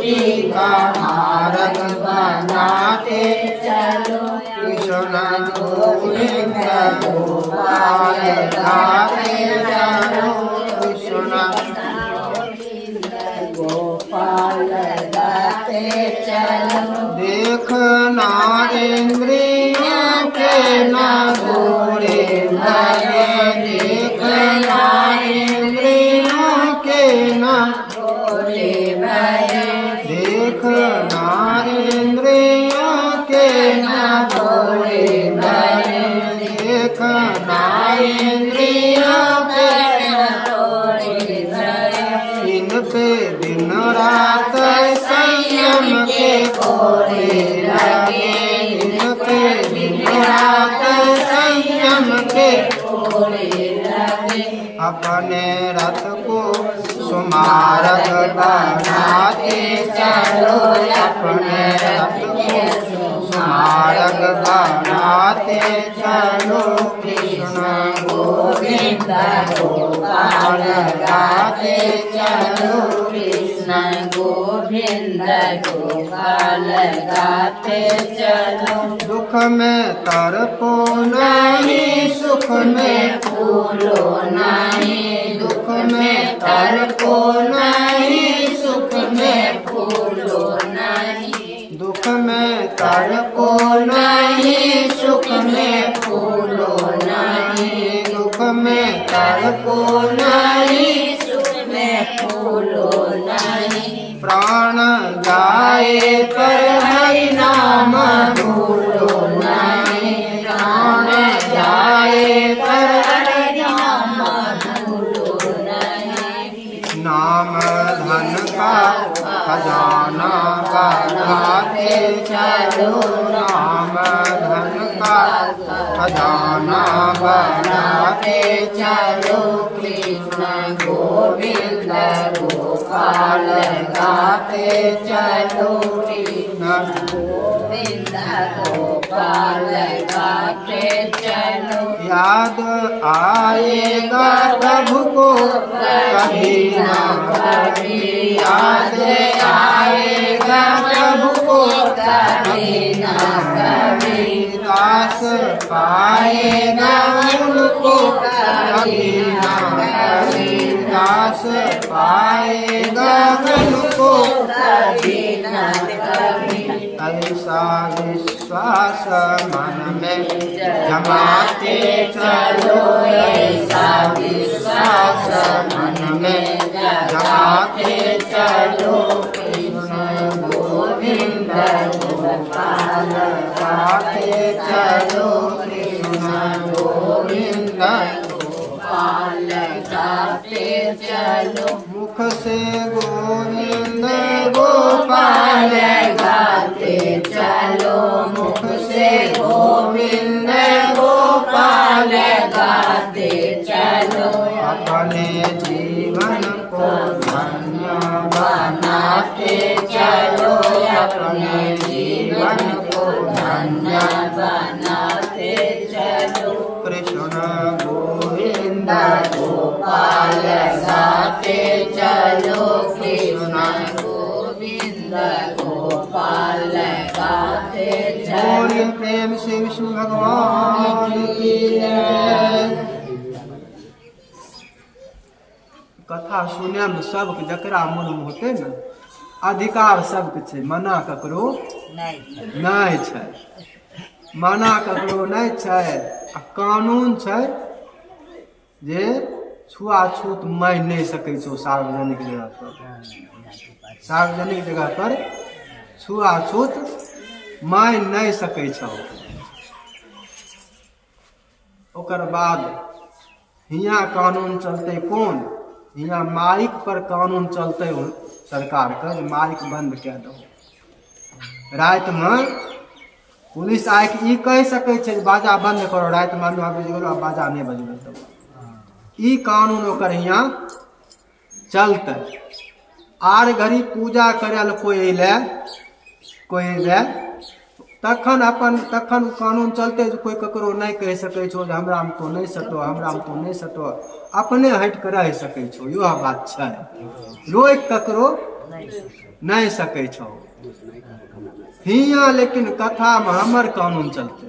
का मार्ग बनाते चलो कृष्ण गोविंद गोपाल गाते चलो कृष्ण गोपाल गाते चलो। देखना इंद्रियों के न गोरे लगे देखना इंद्रियों के न गोरे भये देखना इंद्रियों के न गोरे भये देखना इंद्रियों के न गोरे भये इन पे दिन रात संयम के घोड़े लगे इन पे दिन रात संयम के घोड़े लगे अपने रथ को सुमारक बनाते चलो अपने रथ को सुमारक बनाते चलो कृष्ण गोविंद गोपाल गाते चलो कृष्ण गोविंद गोपाल गाते चलो। दुख में तरपो नहीं सुख में फूलो नहीं दुख में तरपो नहीं सुख में फूलो नहीं दुख में तरपो नहीं सुख में फूलो नहीं दुख में तरपो नहीं सुख में फूलो नहीं प्राण जाए पर हरि नाम भूलो नहीं प्राण जाए पर हरि नाम भूलो नहीं नाम धन का खजाना बढ़ाते चलो नाम धन का खजाना बढ़ाते चलो कृष्ण गोविंद गोपाल गाते चलो कृष्ण गोविंद गोपाल गाते चलो। याद आएगा प्रभु को कभी ना कभी याद आएगा प्रभु को कभी ना कभी दास पाएगा उनको कभी ना कभी दास पाएगा उनको कभी ना कभी ऐसा विश्वास मन में जमाते चलो ऐसा विश्वास मन में जमाते चलो कृष्ण गोविंद गोपाल गाते चलो कृष्ण गोविंद गोपाल गाते चलो। मुख से गोविंद गोपाल गाते चलो मुख से गोविंद गोपाल गाते चलो। अपने जीवन को धन्य बनाते चलो अपने जीवन को धन्य बनाते चलो कृष्ण गोविंद गोपाल गाते चलो कृष्ण गोविंद गोपाल गाते चलो। बोलिए प्रेम से विष्णु भगवान की जय। कथा सुने में सबके जकरा मन में होते न अधिकार सबके छै मना ककरो नहीं छै मना ककरो नहीं छै आ कानून छै जे छुआछूत मानि नहीं सकै छौ सार्वजनिक जगह पर सार्वजनिक जगह पर छुआछूत मानि नहीं सकै छौ। ओकर बाद हियाँ कानून चलते कौन हियाँ माइक पर कानून चलते सरकार का माइक बंद कह दो रात में पुलिस आके ई कह सकै छै बाजा बंद करो रात में 9 बजे गेलो बाजा नहीं बजल तब ई कानून ओकर हियाँ चलते। आर घड़ी पूजा करे ल कोई अइले तखन अपन तखन कानून चलते जो कोई ककरो नहीं कह सकै छो जे हमरा में तो नहीं सटो हमरा में तो नहीं सटो अपने हट के रह सकै छो। यह बात छै रोक ककरो नहीं सकै छौ। हियाँ लेकिन कथा में हमर कानून चलते।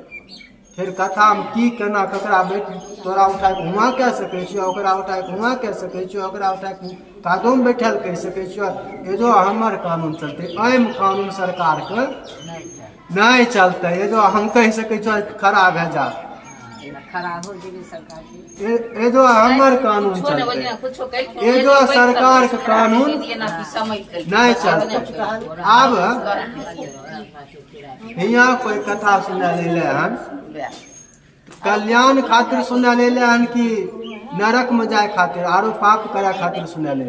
फिर कथा में की केना ककरा बैठ तोरा उठा के हुआ कह सकै छियो, ओकरा उठा के हुआ कह सकै छियो, ओकरा उठा के कादो में बैठल कह सकै छियो। ये जो हमर कानून चलते, एम कानून सरकार के नहीं चलते। ये जो हम कह सकै छियो खड़ा भे जा, खराब हो जेबे सरकार जी। ये जो हमर कानून चलते, ये जो सरकार के कानून नहीं चलते। अब यहाँ कोई कथा सुना ले हन, कल्याण खातिर सुना ले हन कि नरक में जाए खातिर आरो पाप करे खातिर सुना ले।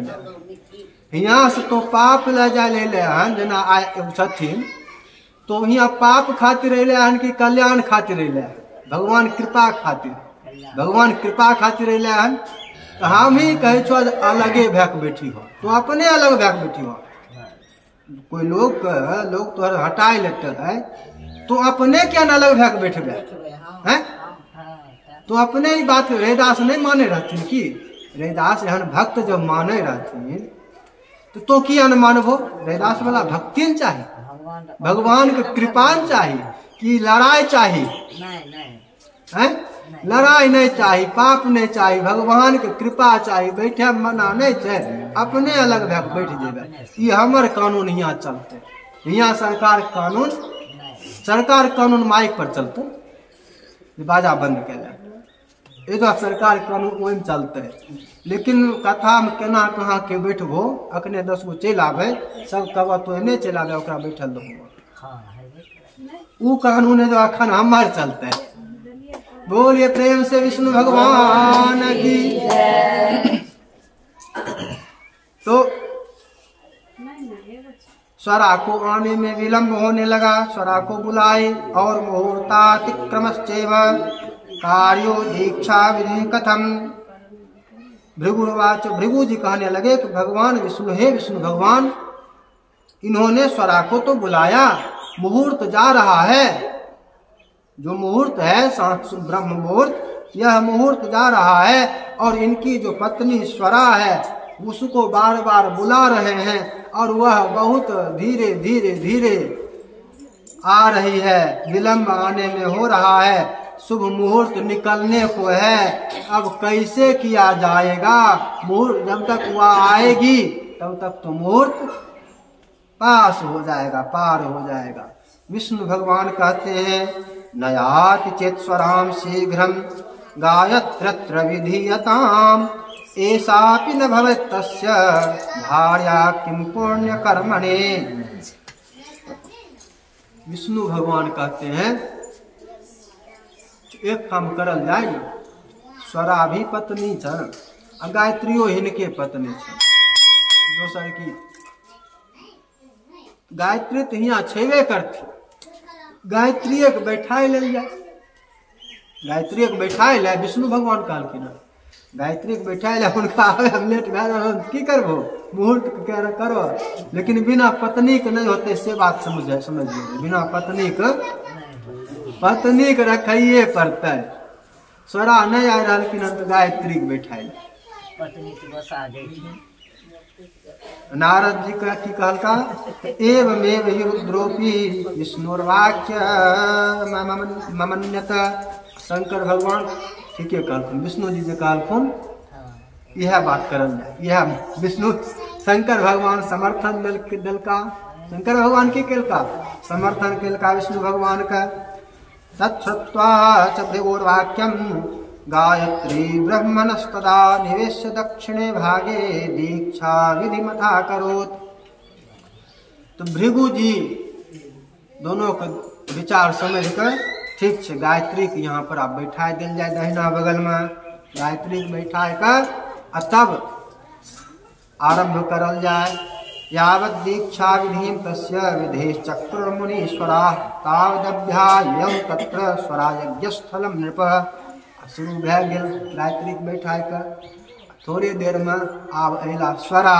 यहाँ से तो पाप ले जाए ले हन, जना आए छथिन तो यहाँ पाप खातिर अले हन कि कल्याण खातिर अले, भगवान कृपा खातिर, भगवान कृपा खातिर अले हन। तो हम ही कहे छो अलगे भैक बैठी हो, तो अपने अलग भैक बैठी हो। कोई लोग तोहर हटाए लेते है तो अपने क्या न अलग भैक बैठबे हैं? तो अपने ही बात रैदास नहीं माने रहथिन कि रैदास एहन भक्त जब माने रहथिन तो किया न मानबो? रैदास वाला भक्ति न चाहिए, भगवान के कृपा चाहिए कि लड़ाई चाहिए हैं? लड़ाई नहीं चाहिए, पाप नहीं चाहिए, भगवान के कृपा चाहिए। बैठे मना नहीं चाहिए, अपने अलग भैक बैठ जेबे। ये हमर कानून यहाँ चलते। यहाँ सरकार कानून, सरकार कानून माइक पर चलते, बाजा बंद कर ये तो सरकार कानून वही चलते। लेकिन कथा में केना कहाँ के बैठबो, अखने 10 गो चल आवे, सब कब तो नहीं चल आवे, ओकरा बैठल रहो। उ कानून है जो अखन हमार चलते। बोलिए प्रेम से विष्णु भगवान की। तो स्वरा को आने में विलंब होने लगा। स्वरा को बुलाए और मुहूर्तातिक्रमश्चैव कार्यो दीक्षा विधि कथम। भृगुर्वाच, भृगु जी कहने लगे कि भगवान विष्णु, हे विष्णु भगवान, इन्होंने स्वरा को तो बुलाया, मुहूर्त जा रहा है, जो मुहूर्त है ब्रह्म मुहूर्त, यह मुहूर्त जा रहा है और इनकी जो पत्नी स्वरा है उसको बार बार बुला रहे हैं और वह बहुत धीरे धीरे धीरे आ रही है, विलंब आने में हो रहा है, शुभ मुहूर्त निकलने को है। अब कैसे किया जाएगा? मुहूर्त जब तक वह आएगी तब तक तो मुहूर्त पास हो जाएगा, पार हो जाएगा। विष्णु भगवान कहते हैं नयाति चेत स्वराम शीघ्रम गायत्रत्र विधीयताम एसापि न भवेत् तस्य भार्या किम पुण्य कर्मणे। विष्णु भगवान कहते हैं एक काम करल जाए न, स्वरा भी पत्नी छन आ गायत्रियो हिनके पत्नी छन। दोसर की गायत्री तो यहाँ छेबे करती, गायत्री के बैठाए ले जाए, गायत्री के बैठाए ले। विष्णु भगवान कहलखिन गायत्री के बैठाए ले, उनका हम लेट भे की करबो, मुहूर्त करो, लेकिन बिना पत्नी के नहीं होते। से बात समझ बिना पत्नी के रखिए पड़ते। स्वरा नहीं आ रहा तो गायत्री के बैठाए पत्नी की बसा गई। नारद जी का की कहलका एवमेव हि रुद्रोपि विष्णुर्वाक्य ममन्यत। शंकर भगवान ठीक है कहलखुन, विष्णु जी जे कहलखुन यह बात करल जाए, यह विष्णु शंकर भगवान समर्थन दिलका। शंकर भगवान की केलका समर्थन केलका विष्णु भगवान का। तच्छ्रुत्वा च भृगुर्वाक्यम गायत्री ब्रह्मणस्तदा निवेश्य दक्षिणे भागे दीक्षा विधि मथा करोत। तो भृगु जी दोनों का विचार समझ कर ठीक है गायत्री के यहाँ पर आप बैठा दिल जाए दहिना बगल में, गायत्री के बैठा कर तब आरंभ करल जाए। यावत दीक्षा विधि तस्य विधेश चक्र मुनीश्वरा तावदभ्यायं तत्र स्वरायज्ञस्थलम नृप। शुरू भए गेल गायत्री के बैठा कर, थोड़ी देर में आब अला स्वरा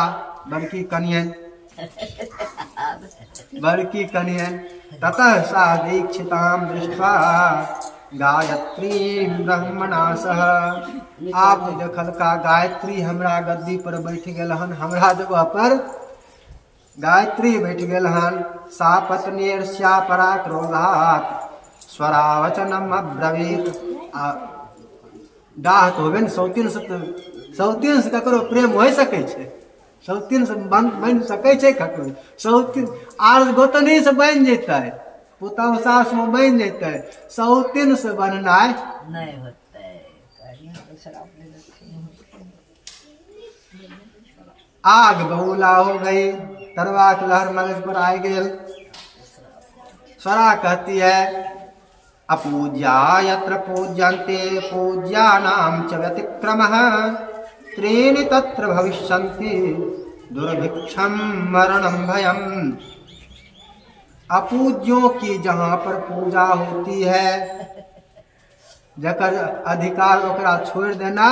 बड़की कनियन, बड़की कनियन। ततः सा दीक्षिताम दृष्ट्वा गायत्री ब्रह्मणा सह। आप देखल का गायत्री हमरा गद्दी पर बैठ गेल हन, हमरा जगह पर गायत्री बैठ गेल हन। सा पत्नीर्ष्या परा क्रोधात स्वरावचनम अब्रवीत। डाह तो होबे सौतीन से ककरो प्रेम हो सकै छै? सौतीन से बन सकै छै ककरो? सौतीन आर गोतनी से बन जेतै, पुतहु सास में बन जेतै, सौतीन से बननाइ नहीं होते। आग बबूला हो गई, तरवा की लहर मगज पर आ गई। स्वरा कहती है अपूज्या यत्र पूज्यन्ते पूज्यानां च व्यतिक्रमः त्रीणि तत्र भविष्यन्ति दुर्भिक्षं मरणं भयम्। अपूज्यों की जहाँ पर पूजा होती है, जकर अधिकार ओकरा छोड़ देना,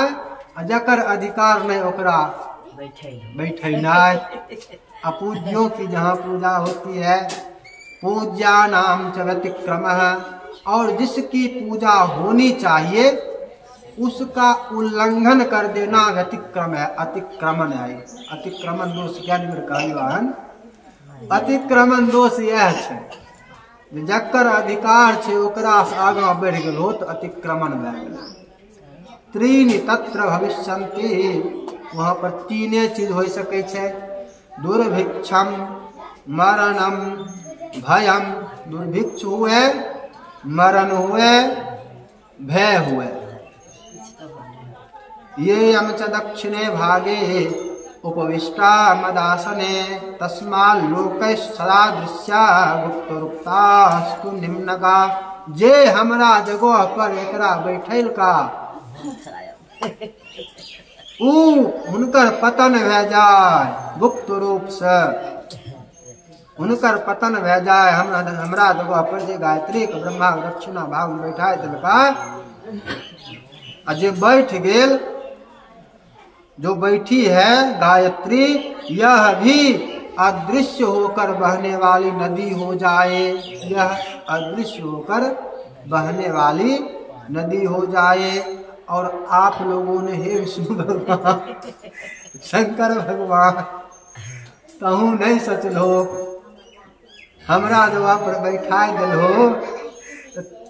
जकर अधिकार नहीं ओकरा बैठना। अपूज्यों की जहाँ पूजा होती है, पूज्यानां च व्यतिक्रमः, और जिसकी पूजा होनी चाहिए उसका उल्लंघन कर देना व्यतिक्रम है, अतिक्रमण है। अतिक्रमण दोष क्या कहन? अतिक्रमण दोष यह है जकर अधिकार है ओकरा से आगा बढ़ गलो तो अतिक्रमण भए गेल। त्रीणि तत्र भविष्यन्ति, वहाँ पर तीने चीज हो सके छै, दुर्भिक्षम मरणम भयम। दुर्भिक्ष हुए, मरण हुए, भय हुए। ये यम च दक्षिणे भागे उपविष्टा मदासने तस्माल्लोकै सदा दृश्या गुप्तरूपतास्तु निम्नका। जे हमरा जगह पर एकरा बैठल का हुनकर पतन भए जाए, गुप्त रूप से हुनकर पतन भए जाए। हमरा जगह पर जे गायत्री के ब्रह्मा दक्षिणा भाग में बैठा देलका, जे बैठ गेल, जो बैठी है गायत्री, यह भी अदृश्य होकर बहने वाली नदी हो जाए। यह अदृश्य होकर बहने वाली नदी हो जाए। और आप लोगों ने हे विष्णु भगवान, शंकर भगवान, तहु नहीं सचलो, हमरा जगह पर बैठा दिलो,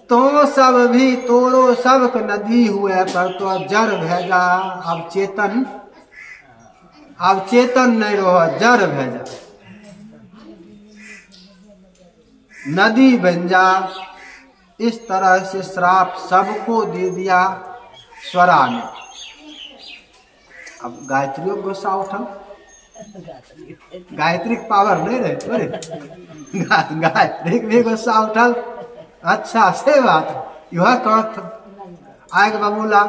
तो सब भी तोरो सबक नदी हुए पर तो जड़ भेजा। अब चेतन नहीं रहो, जड़ भेजा, नदी बन जा। इस तरह से श्राप सबको दे दिया स्वरा ने। अब गायत्री को गुस्सा उठल, गायत्री के पावर नहीं रहे, गायत्री भी गुस्सा उठल। अच्छा से बात यह कहत आग बबूला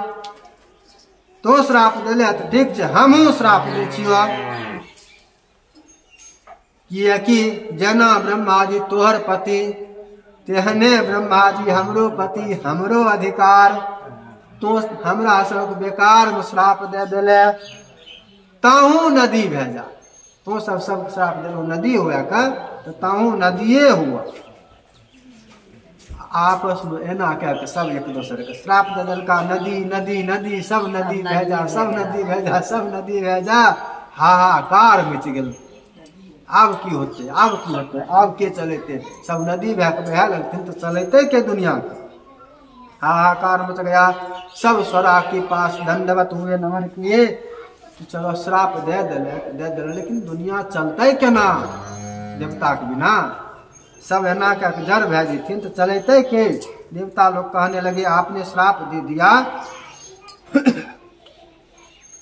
तो श्राप दिले तो ठीक है, हमहू श्राप दे कि जना ब्रह्मा जी तोहर पति, तेहने ब्रह्मा जी हमरो पति, हमरो अधिकार, तो हमरा सब बेकार में श्राप दे दिले। ताहू नदी भेजा, तो सब श्राप दिलो नदी हुआ का, तो ताहू नदिये हुआ। आपस में एना कह सब एक दूसरे के श्राप दे दिलका। नदी नदी नदी, सब नदी भेजा, सब नदी भेजा, सब नदी भेजा। हाहाकार मच गेल। आब की होते, आब की होते, आब के चलेते? सब नदी बह लगते तो चलेते के दुनिया के? हाहाकार मच गया। सब स्वरा के पास दंडवत हुए, नमन किए। तो चलो श्राप दे दिले, लेकिन दुनिया चलते केना देवता के बिना? सब एना क्या जड़ भे जथिन तो चलते के? देवता लोग कहने लगे आपने श्राप दे दिया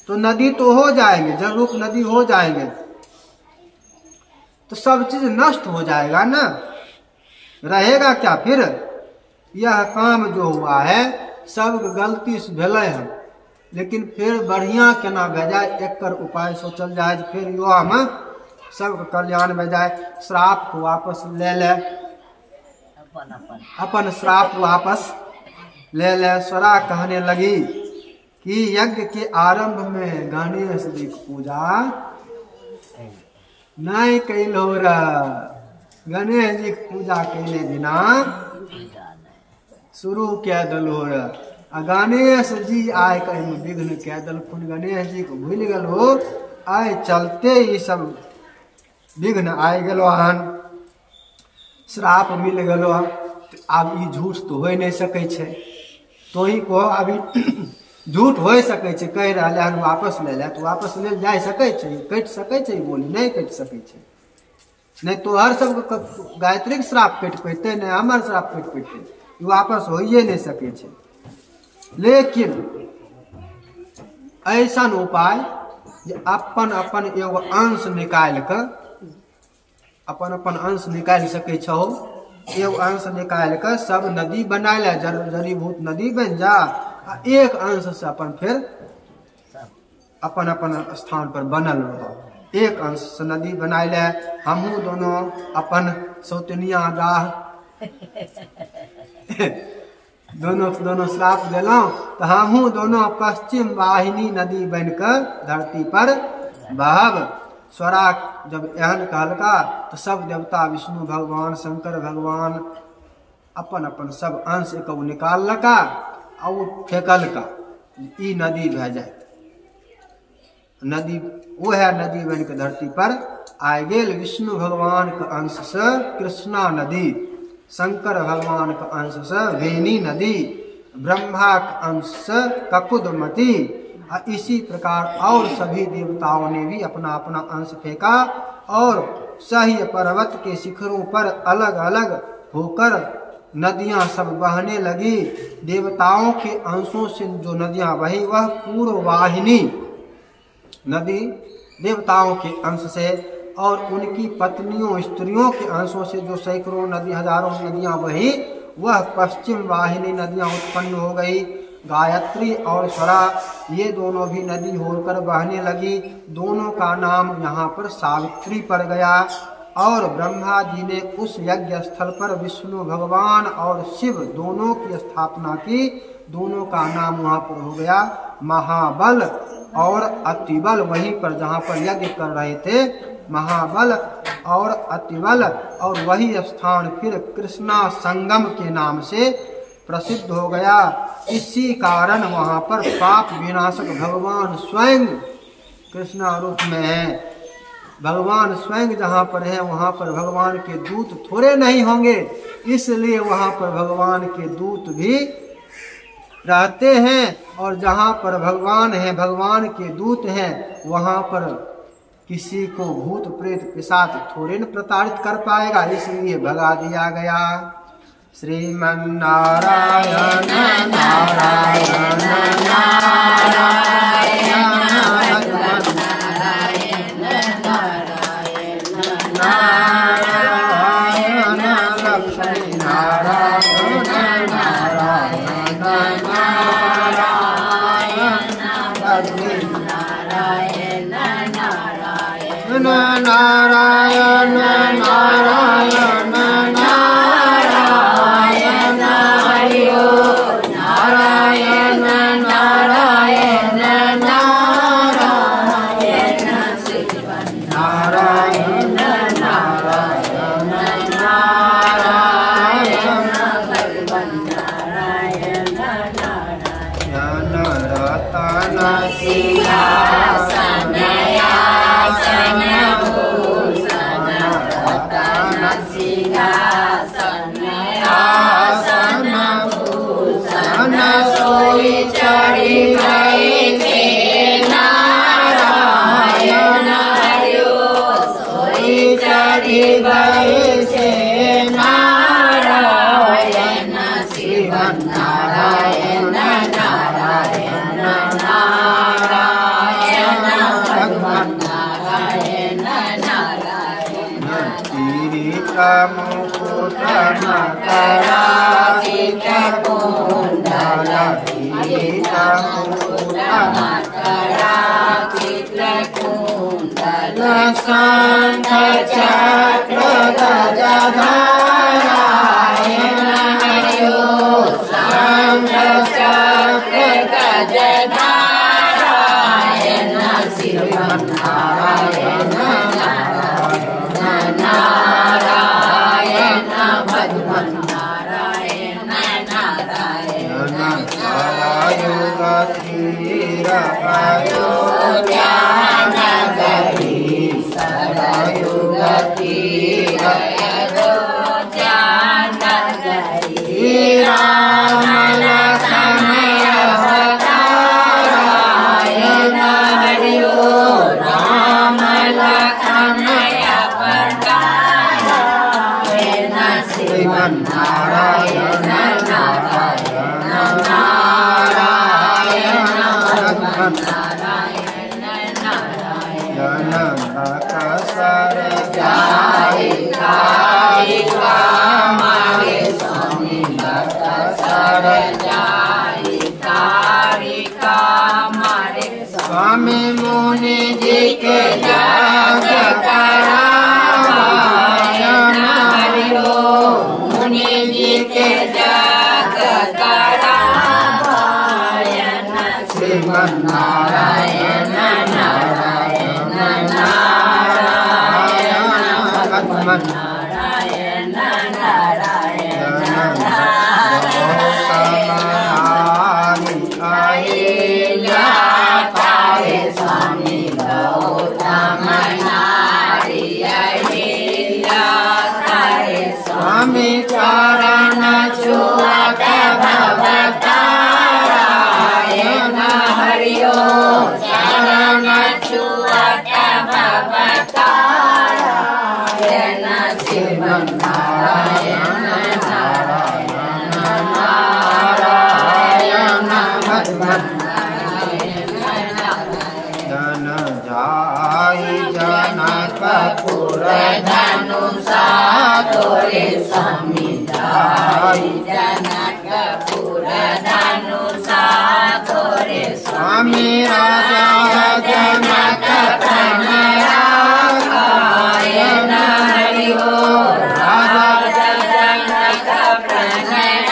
तो नदी तो हो जाएंगे, जल रूप नदी हो जाएंगे, तो सब चीज नष्ट हो जाएगा ना, रहेगा क्या फिर? यह काम जो हुआ है सब गलती से भेले है, लेकिन फिर बढ़िया केना भेजा एक उपाय सोचल जाए, फिर युवा में सबके कल्याण में जाए। श्राप को वापस ले ले, अपन श्राप वापस ले ले। स्वरा कहने लगी कि यज्ञ के आरंभ में गणेश जी की पूजा नहीं कैलो रे। गणेश जी की पूजा कैले बिना शुरू कह दलो रे। गणेश जी आय कहीं विघ्न कह दलखुन, गणेश जी को भूल गलो। आय चलते ये सब विघ्न आइ गेलो हन, श्राप मिल गेलो, आब ई झूठ तो हो नहीं सकै छै। तो ही को अभी झूठ हो सकै छै, कह रहा हन वापस ले ले, तो वापस ले जा सकै छै, कटि सकै छै, बोली नहीं कटि सकै छै। नहीं तो हर सब गायत्री के श्राप कटि पेते, नहीं हमर श्राप कटि पेते, वापस होइए नहीं सकै छै। लेकिन ऐसा उपाय जे अपन अपन एगो अंश निकाल कर, अपन अपन अंश निकाल सके छो, एगो अंश निकाल कर सब नदी बना ले, जड़ीभूत नदी बन जा, एक अंश से अपन फिर अपन अपन स्थान पर बनल रहो, एक अंश से नदी बना ले। हमहू दोनों अपन सौतनिया गाह दोनों श्राप दिलों, तो हमहू दोनों पश्चिम वाहिनी नदी बनकर धरती पर बहब। स्वरा जब एहन कहलका तो सब देवता, विष्णु भगवान, शंकर भगवान अपन अपन सब अंश एक निकालका और फेंकलका, ई नदी भे जाए। नदी वह नदी बन के धरती पर आ गेल। विष्णु भगवान के अंश से कृष्णा नदी, शंकर भगवान के अंश से वेणी नदी, ब्रह्मा के अंश से ककुदमती, इसी प्रकार और सभी देवताओं ने भी अपना अपना अंश फेंका और सही पर्वत के शिखरों पर अलग अलग होकर नदियां सब बहने लगी। देवताओं के अंशों से जो नदियां बही वह पूर्व वाहिनी नदी देवताओं के अंश से, और उनकी पत्नियों स्त्रियों के अंशों से जो सैकड़ों नदी हजारों नदियां बही वह पश्चिम वाहिनी नदियां उत्पन्न हो गई। गायत्री और स्वरा ये दोनों भी नदी होकर बहने लगी। दोनों का नाम यहाँ पर सावित्री पड़ गया। और ब्रह्मा जी ने उस यज्ञ स्थल पर विष्णु भगवान और शिव दोनों की स्थापना की। दोनों का नाम वहाँ पर हो गया महाबल और अतिबल। वहीं पर जहाँ पर यज्ञ कर रहे थे महाबल और अतिबल, और वही स्थान फिर कृष्णा संगम के नाम से प्रसिद्ध हो गया। इसी कारण वहाँ पर पाप विनाशक भगवान स्वयं कृष्णा रूप में है। भगवान स्वयं जहाँ पर है वहाँ पर भगवान के दूत थोड़े नहीं होंगे, इसलिए वहाँ पर भगवान के दूत भी रहते हैं। और जहाँ पर भगवान है, भगवान के दूत हैं, वहाँ पर किसी को भूत प्रेत पिशाच थोड़े न प्रताड़ित कर पाएगा, इसलिए भगा दिया गया। श्रीमन्नारायण नारायण नारायण नारायण लक्ष्मी नारायण नारायण नारायण नारायण नारायण नारायण नारायण नारायण हरिओ नारायण नारायण नारायण शिव नारायण नारायण नारायण भगवान नारायण नारायण रतन सिंहासन सोई चढ़ी गए थे नारायण हरिओ, सोई चढ़ी गए थे नारायण शिव नारायण नारायण नारायण भगवान नारायण नारायण मुकुट मकराजित कुंडल कुंडल शंख चक्र गजधारायण हरिओ, शंख चक्र गजधारायण शिव नारायण नारायण नारायण भगवान नारायण नारायण नारायण तीर अयोध्या नगरी सरयुग स्वामी मुनि जी के जाग करावायन हरिओ मुनि जी के जाग करावायन श्रीमन नारायण नारायण नारायण भगवान नारायण नारायण स्वामी गौतम स्वामी चरण छुअत भवतारायण हरिओ चरण छुअत भवतारायण शिव नारायण नारायण नारायण भगवान जन जाई जनकपुर धनुषा तोरे स्वामी जाई जनकपुर धनुषा तोरे स्वामी राजा जनक प्रणयायन हरिओ राजा जनक प्रणयायन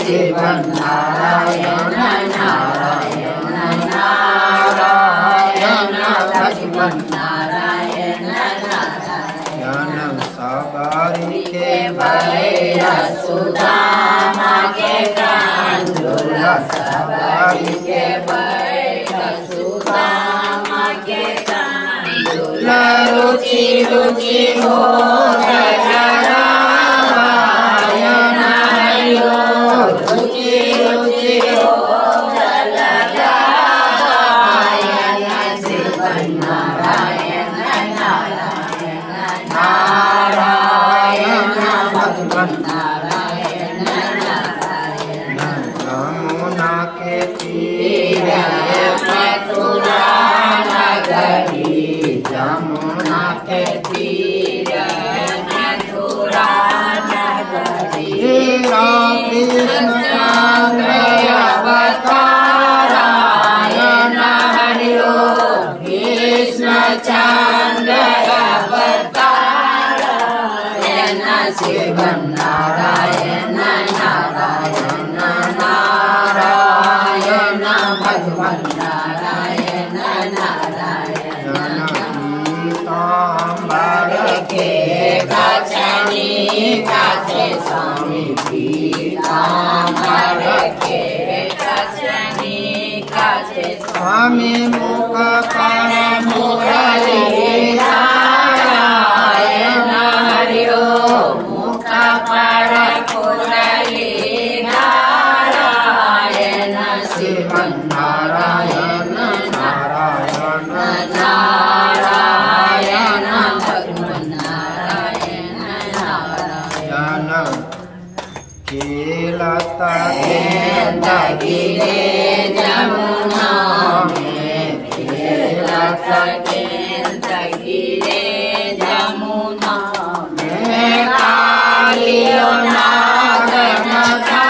शिव नारायण नारायण नारायण भगवान नारायण नारायण सबरी के भैर सुदामा के कांदुल सबरी के भैर सुदामा के कांदुल रुचि रुचि हो जगरायन हरिओ रुचि रुचि हो नारायण नारायण नारायण भगवान नारायण नारायण यमुना के तीर मथुरा नगरी यमुना के तीर मथुरा नगरी कृष्ण चंद्र अवतारायण हरिओ चंद्र अवतारायण शिव नारायण नारायण नारायण भगवान नारायण नारायण पीताम्बर के गछनी गाछे स्वामी पीताम्बर के गछनी गाछे स्वामी मुख पर मुरली नारायण हरिओ मुख पर मुरली नारायण शिव नारायण नारायण नारायण भगवान नारायण नारायण खेलत खेलत गिरे जमुना में खेलत खेलत गिरे जमुना में कालियो नाग नथावायन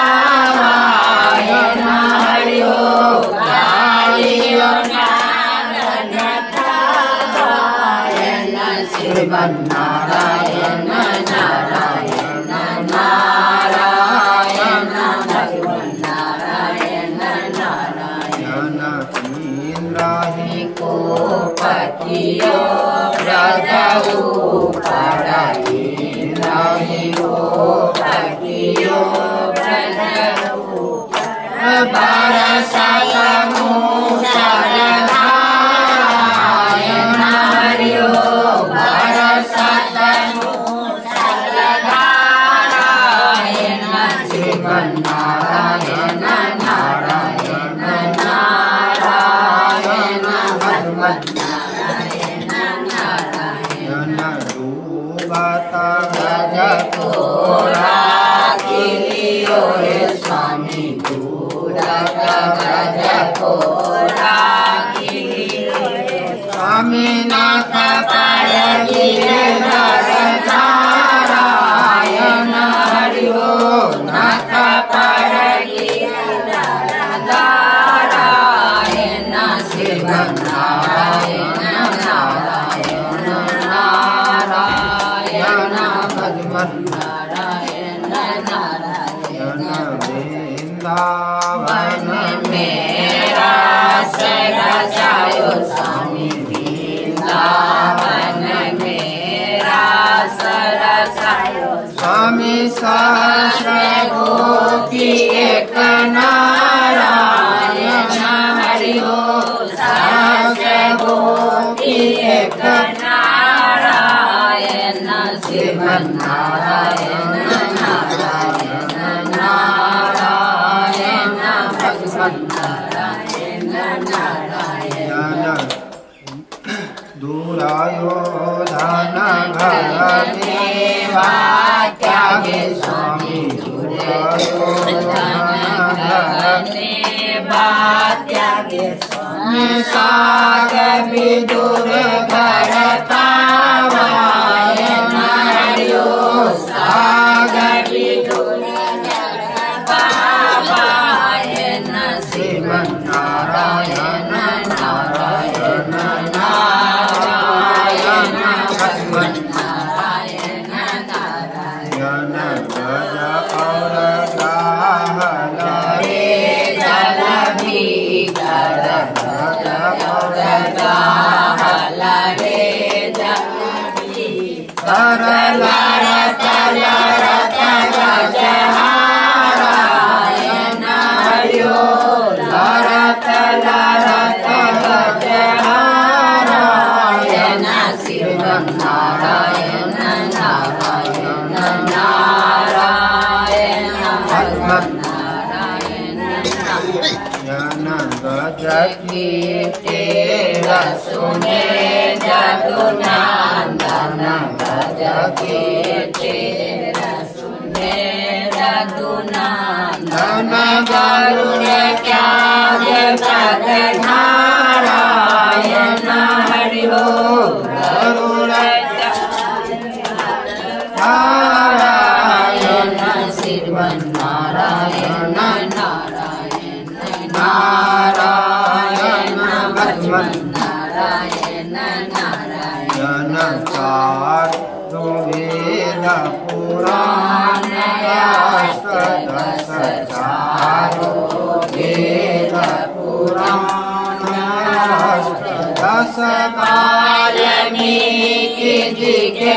हरिओ कालियो नाग नथावायन शिव नारायण नारायण नारायण भगवान नारायण नारायण इंद्राही को पतियो ब्रजऊ पड़ाई इंद्राही को पतियो ब्रजऊ बरसत मुसलधारायण हरिओ स्वामीनाथ पाय गिरधर नारायण हरि ओम नाथ पाय गिरधर नारायण शिव नारायण नारायण नारायण भगवन नारायण नारायण वृंदावन मेरा सरसायो स्वामी वृंदावन मेरा सरसायो स्वामी सहस्र गोपी एक नारायण हरि ओम सहस्र गोपी एक नारायण शिव नारायण नारायण नारायण भगवन नारायण नारायण दूरायो धन घर देवा त्यागे स्वामी दूरायो धन घर देवा त्यागे स्वामी सागर विदुर घर पावायन हरि ओम सागर विदुर घर पावायन शिव नारायण नारायण नारायण भगवन नारायण नारायण गज और ग्राह लरे जल भीतर गज और ग्राह लरे जल भीतर लरत लरत गज हारायण हरि ओम लरत लरत गज हारायण शिव नारायण नारायण नारायण भगवन नारायण नारायण गज कीर्ति सुने जदुनंदन गज कीर्ति सुने जदुनंदन गरुड़ त्याग पद नारायण हरि ओम गरुड़ नारायण शिव नारायण नारायण नारायण भगवन नारायण नारायण चार वेद पुराण दस चारो वेद पुराण दस वाल्मीकि जी के